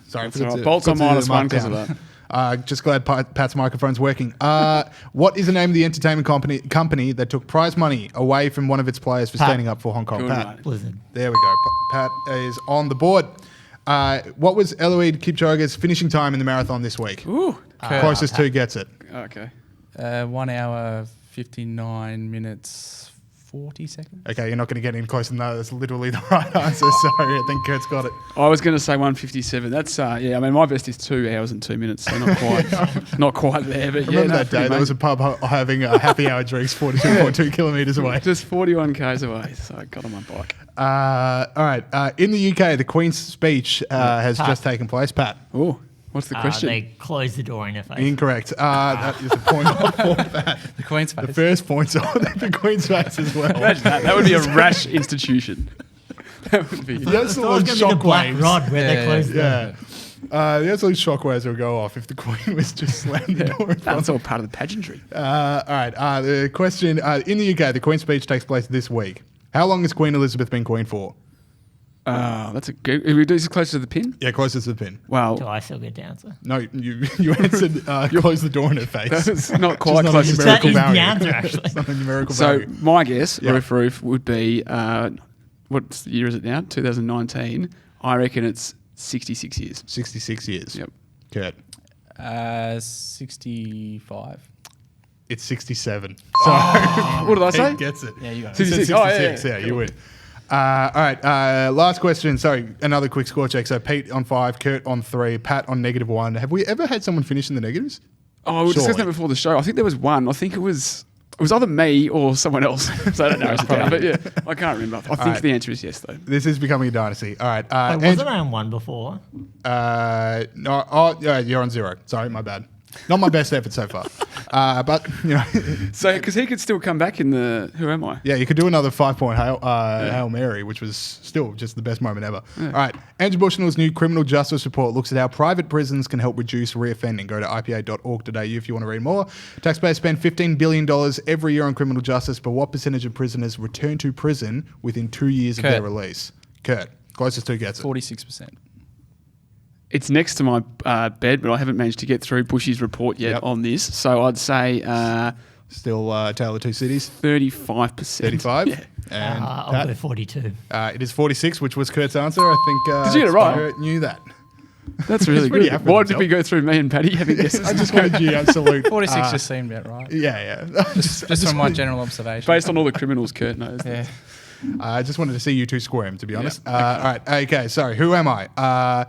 Sorry. Bolts on -1 because of that. Just glad Pat's microphone's working. What is the name of the entertainment company that took prize money away from one of its players for standing up for Hong Kong? Good, Pat. mate. Blizzard. There we go. Pat is on the board. What was Eloise Kipchoge's finishing time in the marathon this week? Ooh. Closest to gets it. Okay. 1 hour, 59 minutes, 40 seconds. Okay, you're not going to get any closer than that. That's literally the right answer. Sorry, I think Kurt's got it. I was going to say 1:57. That's I mean, my best is 2 hours and 2 minutes, so not quite there. But Remember that day? There was a pub having a happy hour drinks 42.2 kilometres away. Just 41 k's away. So I got on my bike. All right. In the UK, the Queen's speech has just taken place. Pat. Oh, what's the question? They closed the door in her face. Incorrect. That is a point off for Pat. The Queen's face. The first point's on the Queen's face as well. Imagine that. That would be a rash institution. That would be. The absolute It's going to be the black shockwaves. rod where they closed the Yeah. The absolute shockwaves will go off if the Queen was just slammed the door in front. That's all part of the pageantry. All right. The question in the UK, the Queen's speech takes place this week. How long has Queen Elizabeth been Queen for? That's a good. If we do this closer to the pin? Yeah, closest to the pin. Well, Do I still get the answer? No, you answered close the door in her face. that's not quite Just not a close to That numerical is the value. answer, actually. It's not a numerical So value. my guess, Yeah. roof would be what year is it now? 2019. I reckon it's 66 years. 66 years. Yep. Kurt. 65. It's 67. What did I say? Pete gets it. Yeah, you got it. He said 66. Oh, yeah, 66. yeah. Yeah, you win. All right. Last question. Sorry, another quick score check. So Pete on 5, Kurt on 3, Pat on -1. Have we ever had someone finish in the negatives? Oh, we discussed Surely. that before the show. I think there was one. I think it was either me or someone else. So I don't know. But yeah, I can't remember. I think right. the answer is yes, though. This is becoming a dynasty. All right. Wait, wasn't I on 1 before? No. Oh, yeah, you're on 0. Sorry, my bad. Not my best effort so far. But, So, because he could still come back in the Who Am I? Yeah, you could do another 5-point Hail Mary, which was still just the best moment ever. Yeah. All right. Andrew Bushnell's new criminal justice report looks at how private prisons can help reduce reoffending. Go to ipa.org.au if you want to read more. Taxpayers spend $15 billion every year on criminal justice, but what percentage of prisoners return to prison within 2 years of their release? Kurt, closest to gets it. 46%. It's next to my bed, but I haven't managed to get through Bushy's report yet on this. So I'd say... Still Tale of Two Cities? 35%. 35? Yeah. And I'll go 42. It is 46, which was Kurt's answer. I think Did you get it right? Kurt knew that. That's really good. Why did we go through me and Paddy having guesses? I just wanted you absolute... 46 just seemed about right. Yeah. Just from my general observation. Based on all the criminals Kurt knows. Yeah. I just wanted to see you two squirm, to be honest. All right. Okay, sorry. Who am I?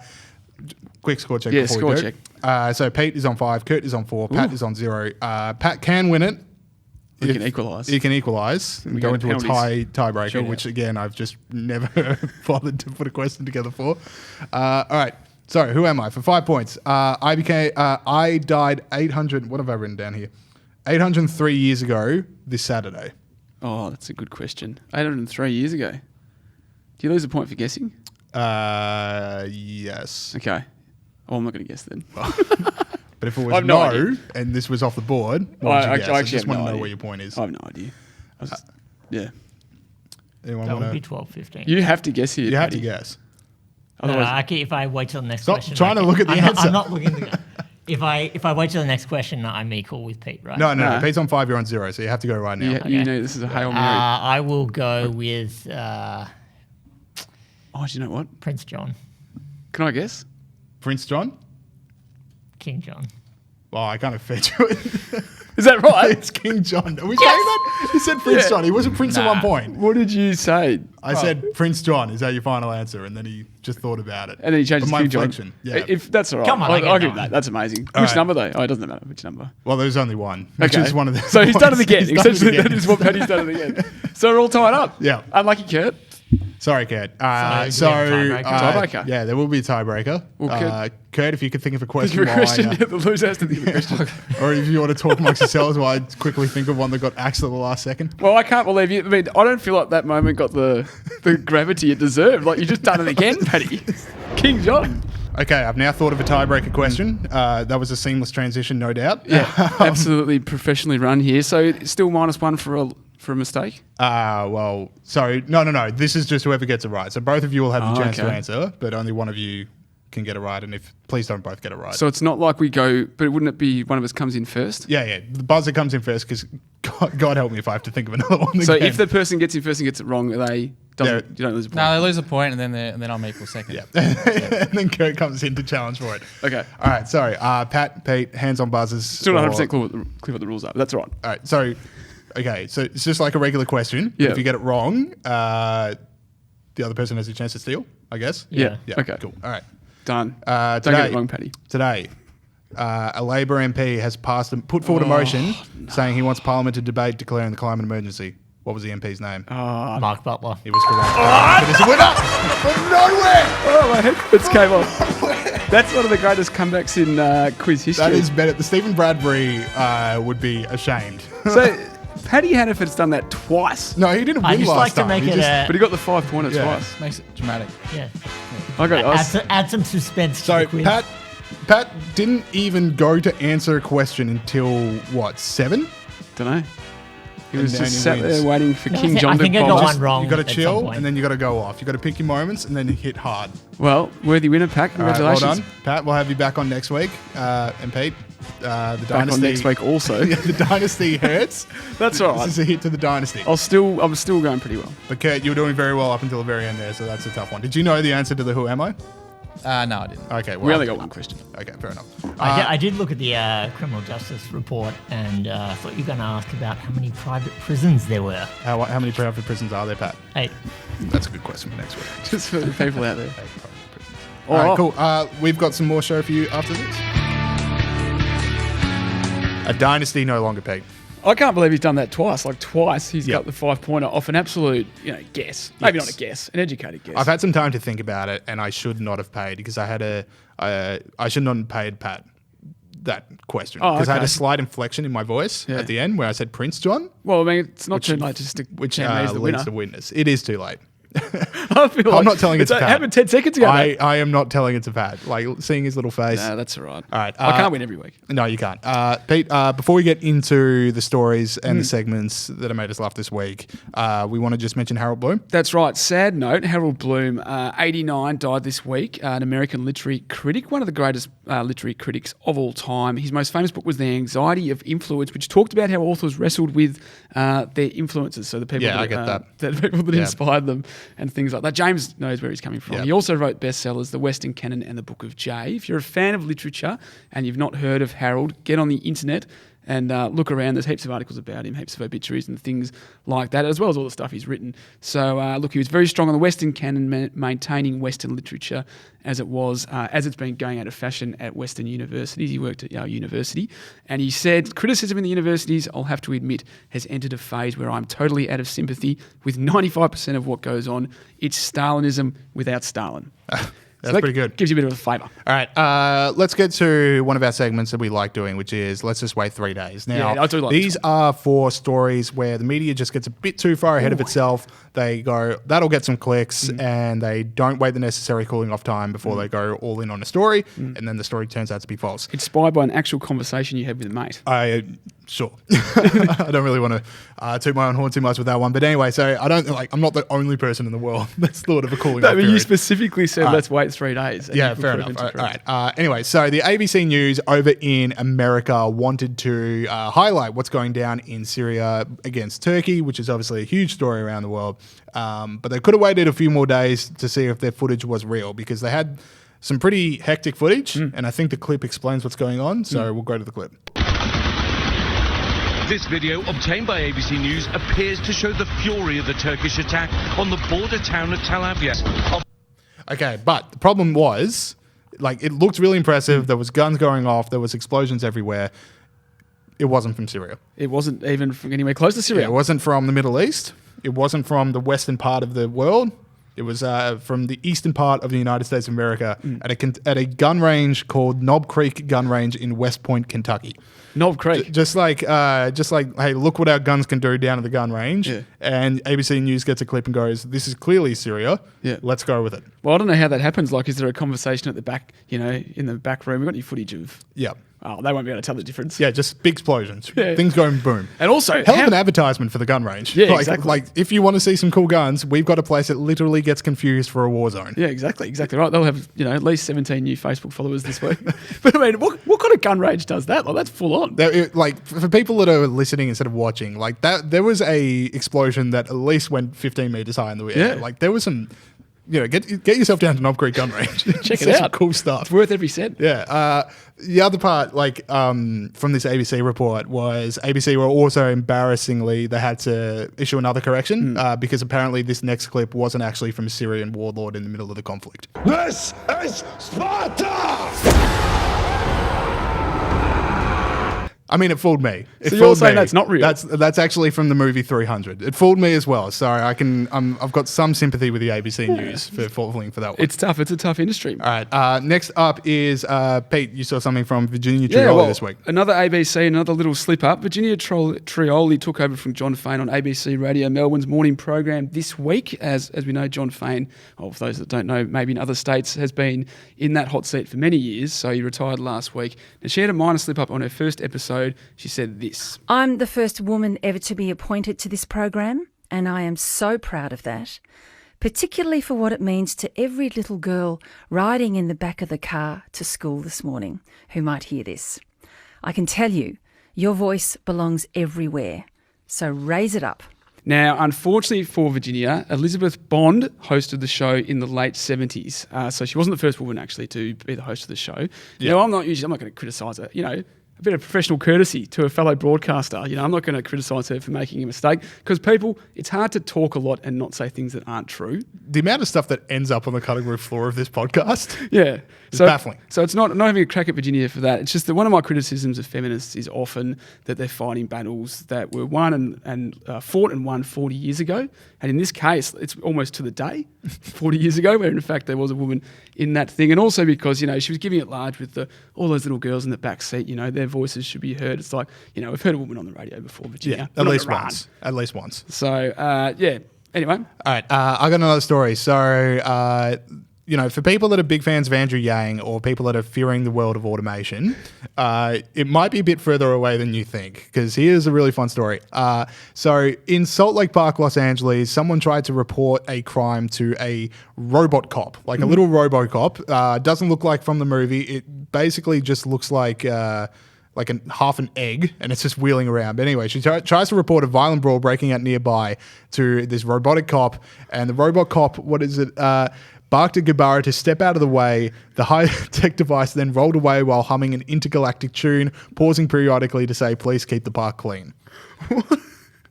Quick score check before we go. Check. So Pete is on 5, Kurt is on 4, Pat is on 0. Pat can win it. He can equalise. He can equalise. We go into a tiebreaker, sure. which again I've just never bothered to put a question together for. All right. Sorry, who am I? For 5 points. I died 800. What have I written down here? 803 years ago this Saturday. Oh, that's a good question. 803 years ago. Do you lose a point for guessing? Yes. Okay. Oh, I'm not going to guess then. But if it was no and this was off the board, what would you guess? I just want to know where your point is. I have no idea. Yeah. Anyone That would be 12, 15. You have to guess here. You have to guess. Otherwise, if I wait till the next question. Stop trying to look at the answer. I'm not looking at the If I wait till the next question, I'm equal with Pete, right? No. Pete's on 5, you're on 0, so you have to go right now. You know this is a Hail Mary. I will go with... do you know what? Prince John. Can I guess? Prince John? King John. Well, I kind of fed you it. Is that right? It's King John. Are we saying that? He said Prince John. He wasn't Prince at one point. What did you say? I said Prince John. Is that your final answer? And then he just thought about it. And then he changed it to King John. Yeah. If that's all right. Come on, I'll give that. That's amazing. Which number though? Oh, it doesn't matter which number. Well, there's only one. Which is one of the So he's done it again. He's done it Essentially, again. that is what Paddy's done it again. So we're all tied up. Yeah. Unlucky Kurt. Sorry, Kurt. Tiebreaker. Yeah, there will be a tiebreaker. Well, Kurt, if you could think of a question, the loser has to think of a question. or if you want to talk amongst yourselves while I quickly think of one that got axed at the last second. Well, I can't believe you. I mean, I don't feel like that moment got the gravity it deserved. Like, you just done it again, Paddy. King John. Okay, I've now thought of a tiebreaker question. That was a seamless transition, no doubt. Yeah, absolutely professionally run here. So it's still -1 for a mistake? No. This is just whoever gets it right. So both of you will have the chance to answer, but only one of you can get it right. And please don't both get it right. So it's not like we go, but wouldn't it be one of us comes in first? Yeah. The buzzer comes in first because God help me if I have to think of another one. So again. if the person gets in first and gets it wrong, you don't lose a point. No, they lose a point and then I'm equal second. Yeah. And then Kurt comes in to challenge for it. Okay. All right. Sorry. Pat, Pete, hands on buzzers. Still not 100% clear what the rules are, but that's all right. All right. So, so it's just like a regular question. Yeah. If you get it wrong, the other person has a chance to steal, I guess. Yeah. Okay. Cool. All right. Done. Don't get it wrong, Paddy. Today, a Labor MP has put forward a motion saying he wants Parliament to debate declaring the climate emergency. What was the MP's name? Mark Butler. He was correct. It is a winner from nowhere. Oh, my headphones came off. That's one of the greatest comebacks in quiz history. That is better. The Stephen Bradbury would be ashamed. So, Paddy Hannaford's done that twice. No, he didn't win I just last like to time. make But he got the 5-pointer twice. Makes it dramatic. Yeah. Add some suspense So to the quiz. Pat didn't even go to answer a question until, 7? Don't know. He was And just then sat he wins. there waiting for King John I to think I got bolt. one wrong. You got to at some chill, point. and then you got to go off. You got to pick your moments, and then hit hard. Well, worthy winner, Pat. All right, Congratulations. well done. Pat, we'll have you back on next week. And Pete, the Back dynasty. on next week also. The dynasty hurts. That's all right. This is a hit to the dynasty. I'm still going pretty well. But Kurt, you were doing very well up until the very end there, so that's a tough one. Did you know the answer to the Who Am I? No, I didn't. Okay, well, We only got one question. Okay, fair enough. I did look at the criminal justice report and thought you were going to ask about how many private prisons there were. How many private prisons are there, Pat? 8. That's a good question for next week. Just for the people out there. 8 private prisons. All right, cool. We've got some more show for you after this. A dynasty no longer, Pete. I can't believe he's done that twice. Like twice, he's got the 5-pointer off an absolute, guess. Maybe not a guess, an educated guess. I've had some time to think about it, and I should not have paid because I should not have paid Pat that question because I had a slight inflection in my voice at the end where I said Prince John. Well, I mean, it's not too late just to which leads the winner. leads to witness. It is too late. I feel I'm not telling it's a fad. Happened 10 seconds ago. I am not telling it's a fad. Like seeing his little face. No, that's all right. All right. I can't win every week. No, you can't. Pete, before we get into the stories and the segments that have made us laugh this week, we want to just mention Harold Bloom. That's right. Sad note, Harold Bloom, 89, died this week. An American literary critic, one of the greatest literary critics of all time. His most famous book was The Anxiety of Influence, which talked about how authors wrestled with their influences, so the people the people that inspired them and things like that. James knows where he's coming from. He also wrote bestsellers, The Western Canon and The Book of Jay. If you're a fan of literature and you've not heard of Harold, get on the internet and look around. There's heaps of articles about him, heaps of obituaries and things like that, as well as all the stuff he's written. So, look, he was very strong on the Western canon, maintaining Western literature as it was, as it's been going out of fashion at Western universities. He worked at Yale University. And he said, criticism in the universities, I'll have to admit, has entered a phase where I'm totally out of sympathy with 95% of what goes on. It's Stalinism without Stalin. That's pretty good. Gives you a bit of a flavour. All right, let's get to one of our segments that we like doing, which is Let's Just Wait 3 Days. Now, I do like these are for stories where the media just gets a bit too far ahead of itself. They go, that'll get some clicks, and they don't wait the necessary cooling off time before they go all in on a story, and then the story turns out to be false. Inspired by an actual conversation you had with a mate. Sure. I don't really want to toot my own horn too much with that one. But anyway, so I'm not the only person in the world that's thought of a cooling off period. You specifically said let's wait 3 days. Yeah, fair enough. All right. Anyway, so the ABC News over in America wanted to highlight what's going down in Syria against Turkey, which is obviously a huge story around the world. But they could have waited a few more days to see if their footage was real because they had some pretty hectic footage. And I think the clip explains what's going on. So we'll go to the clip. This video, obtained by ABC News, appears to show the fury of the Turkish attack on the border town of Tel Abyad. Okay, but the problem was, it looked really impressive. There was guns going off. There was explosions everywhere. It wasn't from Syria. It wasn't even from anywhere close to Syria. Yeah, it wasn't from the Middle East. It wasn't from the western part of the world. It was from the eastern part of the United States of America at a gun range called Knob Creek Gun Range in West Point, Kentucky. Knob Creek. Just like, hey, look what our guns can do down at the gun range. Yeah. And ABC News gets a clip and goes, this is clearly Syria. Yeah. Let's go with it. Well, I don't know how that happens. Is there a conversation at the back, in the back room? We've got any footage of... Yeah. Oh, they won't be able to tell the difference. Yeah, just big explosions. Yeah. Things going boom. And also... Hell of an advertisement for the gun range. Yeah, exactly. If you want to see some cool guns, we've got a place that literally gets confused for a war zone. Yeah, exactly right. They'll have, at least 17 new Facebook followers this week. But I mean, what kind of gun range does that? That's full on. For people that are listening instead of watching, there was a explosion that at least went 15 meters high in the air. Yeah. There was some... get yourself down to Knob Creek Gun Range. Check it out. Some cool stuff. It's worth every cent. Yeah. The other part, from this ABC report was ABC were also embarrassingly, they had to issue another correction because apparently this next clip wasn't actually from a Syrian warlord in the middle of the conflict. This is Sparta! I mean, it fooled me. So you're saying that's not real? That's actually from the movie 300. It fooled me as well. So I've got some sympathy with the ABC News for falling for that one. It's tough. It's a tough industry. All right. Next up is Pete. You saw something from Virginia Trioli this week. Another ABC, another little slip up. Virginia Trioli took over from John Fain on ABC Radio Melbourne's morning program this week. As we know, John Fain, for those that don't know, maybe in other states, has been in that hot seat for many years. So he retired last week. And she had a minor slip up on her first episode. She said this. I'm the first woman ever to be appointed to this program, and I am so proud of that, particularly for what it means to every little girl riding in the back of the car to school this morning who might hear this. I can tell you, your voice belongs everywhere, so raise it up. Now, unfortunately for Virginia, Elizabeth Bond hosted the show in the late 70s. So she wasn't the first woman actually to be the host of the show. Yeah. Now, I'm not going to criticise her. a bit of professional courtesy to a fellow broadcaster. You know, I'm not going to criticise her for making a mistake because people, it's hard to talk a lot and not say things that aren't true. The amount of stuff that ends up on the cutting room floor of this podcast, yeah, is baffling. So it's not having a crack at Virginia for that. It's just that one of my criticisms of feminists is often that they're fighting battles that were won and fought and won 40 years ago. And in this case, it's almost to the day, 40 years ago, where in fact there was a woman in that thing. And also because, you know, she was giving it large with all those little girls in the back seat, you know, their voices should be heard. It's like, you know, we've heard a woman on the radio before, Virginia. Yeah, at least once. At least once. So, yeah. Anyway. All right. I got another story. So, you know, for people that are big fans of Andrew Yang or people that are fearing the world of automation, it might be a bit further away than you think, because here's a really fun story. So in Salt Lake Park, Los Angeles, someone tried to report a crime to a robot cop, like a little RoboCop. Doesn't look like from the movie. It basically just looks like half an egg, and it's just wheeling around. But anyway, she tries to report a violent brawl breaking out nearby to this robotic cop, and the robot cop, barked at Guevara to step out of the way. The high-tech device then rolled away while humming an intergalactic tune, pausing periodically to say, "Please keep the park clean."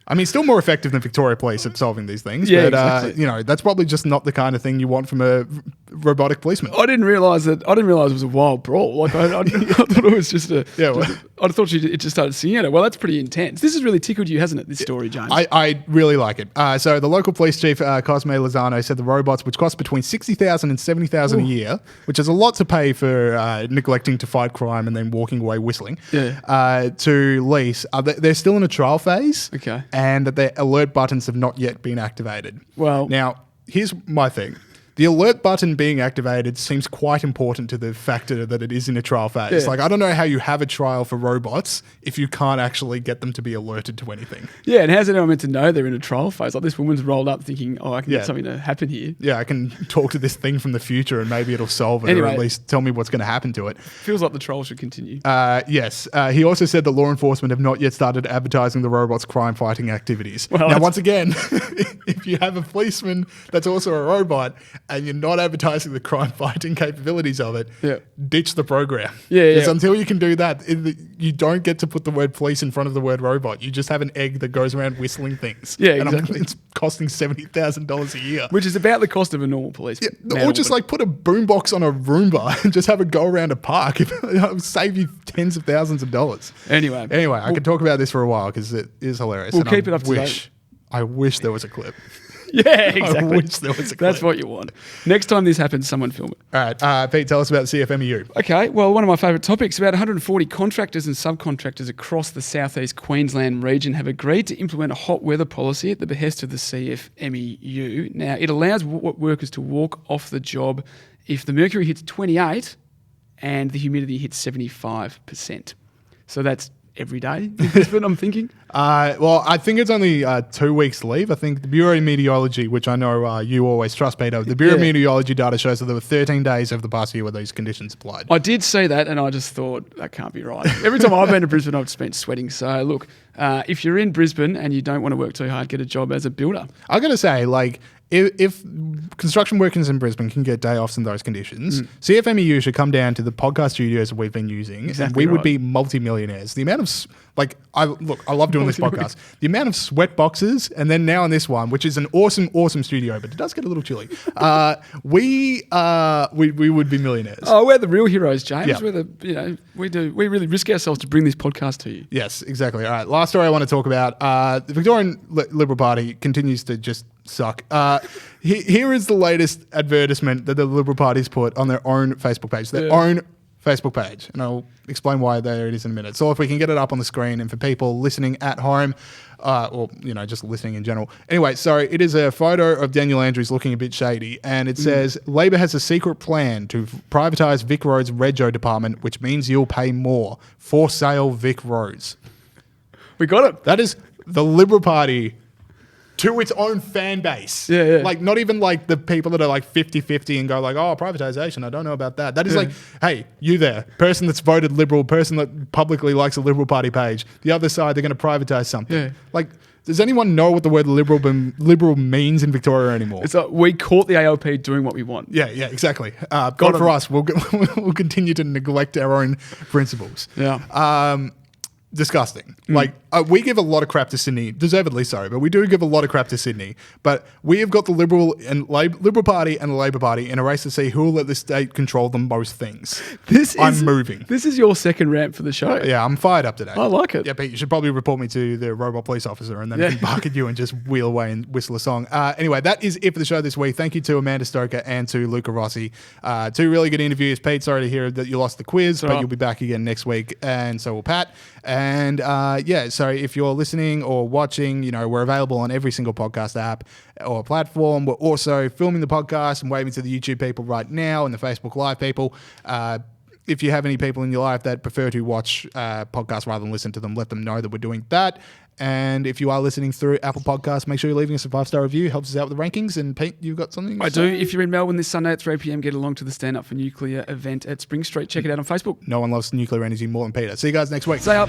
I mean, still more effective than Victoria Police at solving these things. Yeah, but, exactly. You know, that's probably just not the kind of thing you want from a robotic policeman. I didn't realise it was a wild brawl. Like I thought it was just a. Yeah, well, I thought it just started singing it. Well, that's pretty intense. This has really tickled you, hasn't it? This story, James. I really like it. So the local police chief, Cosme Lozano, said the robots, which cost between $60,000 and $70,000 a year, which is a lot to pay for neglecting to fight crime and then walking away whistling. Yeah. To lease, they're still in a trial phase. Okay. And that their alert buttons have not yet been activated. Well, now here's my thing. The alert button being activated seems quite important to the factor that it is in a trial phase. Yeah. Like, I don't know how you have a trial for robots if you can't actually get them to be alerted to anything. Yeah, and how's anyone meant to know they're in a trial phase? Like, this woman's rolled up thinking, I can get something to happen here. Yeah, I can talk to this thing from the future and maybe it'll solve it, anyway, or at least tell me what's going to happen to it. Feels like the trial should continue. Yes. He also said that law enforcement have not yet started advertising the robot's crime-fighting activities. Well, now, once again, if you have a policeman that's also a robot and you're not advertising the crime-fighting capabilities of it, ditch the program. Because until you can do that, you don't get to put the word police in front of the word robot. You just have an egg that goes around whistling things. Yeah, exactly. And it's costing $70,000 a year. Which is about the cost of a normal police. Yeah, or just like put a boombox on a Roomba and just have it go around a park. It'll save you tens of thousands of dollars. Anyway, I could talk about this for a while because it is hilarious. We'll keep it up to date. I wish there was a clip. Yeah, exactly. I wish there was a clip. That's what you want. Next time this happens, someone film it. All right, Pete, tell us about the CFMEU. Okay, well, one of my favourite topics, about 140 contractors and subcontractors across the southeast Queensland region have agreed to implement a hot weather policy at the behest of the CFMEU. Now, it allows workers to walk off the job if the mercury hits 28 and the humidity hits 75%. So that's every day in Brisbane, I'm thinking. Well, I think it's only 2 weeks leave. I think the Bureau of Meteorology, which I know you always trust, Peter, the Bureau of Meteorology data shows that there were 13 days over the past year where these conditions applied. I did see that and I just thought, that can't be right. Every time I've been to Brisbane, I've just been sweating. So look, if you're in Brisbane and you don't want to work too hard, get a job as a builder. I got to say, like, if construction workers in Brisbane can get day offs in those conditions, CFMEU should come down to the podcast studios that we've been using, and we would be multimillionaires. The amount of I love doing this podcast. The amount of sweat boxes, and then now in this one, which is an awesome studio, but it does get a little chilly. We would be millionaires. Oh, we're the real heroes, James. Yeah. We're we really risk ourselves to bring this podcast to you. Yes, exactly. All right, last story I want to talk about. The Victorian Liberal Party continues to just suck. Here is the latest advertisement that the Liberal Party's put on their own Facebook page. Their own Facebook page. And I'll explain why there it is in a minute. So if we can get it up on the screen, and for people listening at home, or just listening in general. Anyway, so it is a photo of Daniel Andrews looking a bit shady, and it says, Labor has a secret plan to privatise Vic Roads' Rego department, which means you'll pay more. For sale, Vic Roads. We got it. That is the Liberal Party to its own fan base. Yeah. Like, not even like the people that are like 50-50 and go like, oh, privatisation, I don't know about that. That is like, hey, you there, person that's voted Liberal, person that publicly likes a Liberal Party page. The other side, they're going to privatise something. Yeah. Like, Does anyone know what the word liberal means in Victoria anymore? It's like we caught the ALP doing what we want. Yeah, exactly. God for us, we'll continue to neglect our own principles. Yeah. Disgusting. Like, we give a lot of crap to Sydney, deservedly so, but we do give a lot of crap to Sydney. But we have got the Liberal Party and the Labor Party in a race to see who will let the state control the most things. I'm moving. This is your second rant for the show. Yeah, I'm fired up today. I like it. Yeah, Pete, you should probably report me to the robot police officer and then he can bark at you and just wheel away and whistle a song. Anyway, that is it for the show this week. Thank you to Amanda Stoker and to Luca Rossi. Two really good interviews. Pete, sorry to hear that you lost the quiz, but you'll be back again next week, and so will Pat. And so if you're listening or watching, we're available on every single podcast app or platform. We're also filming the podcast and waving to the YouTube people right now and the Facebook Live people. If you have any people in your life that prefer to watch podcasts rather than listen to them, let them know that we're doing that. And if you are listening through Apple Podcasts, make sure you're leaving us a 5-star review. Helps us out with the rankings. And Pete, you've got something? I do. If you're in Melbourne this Sunday at 3 p.m, get along to the Stand Up for Nuclear event at Spring Street. Check it out on Facebook. No one loves nuclear energy more than Peter. See you guys next week. Stay up.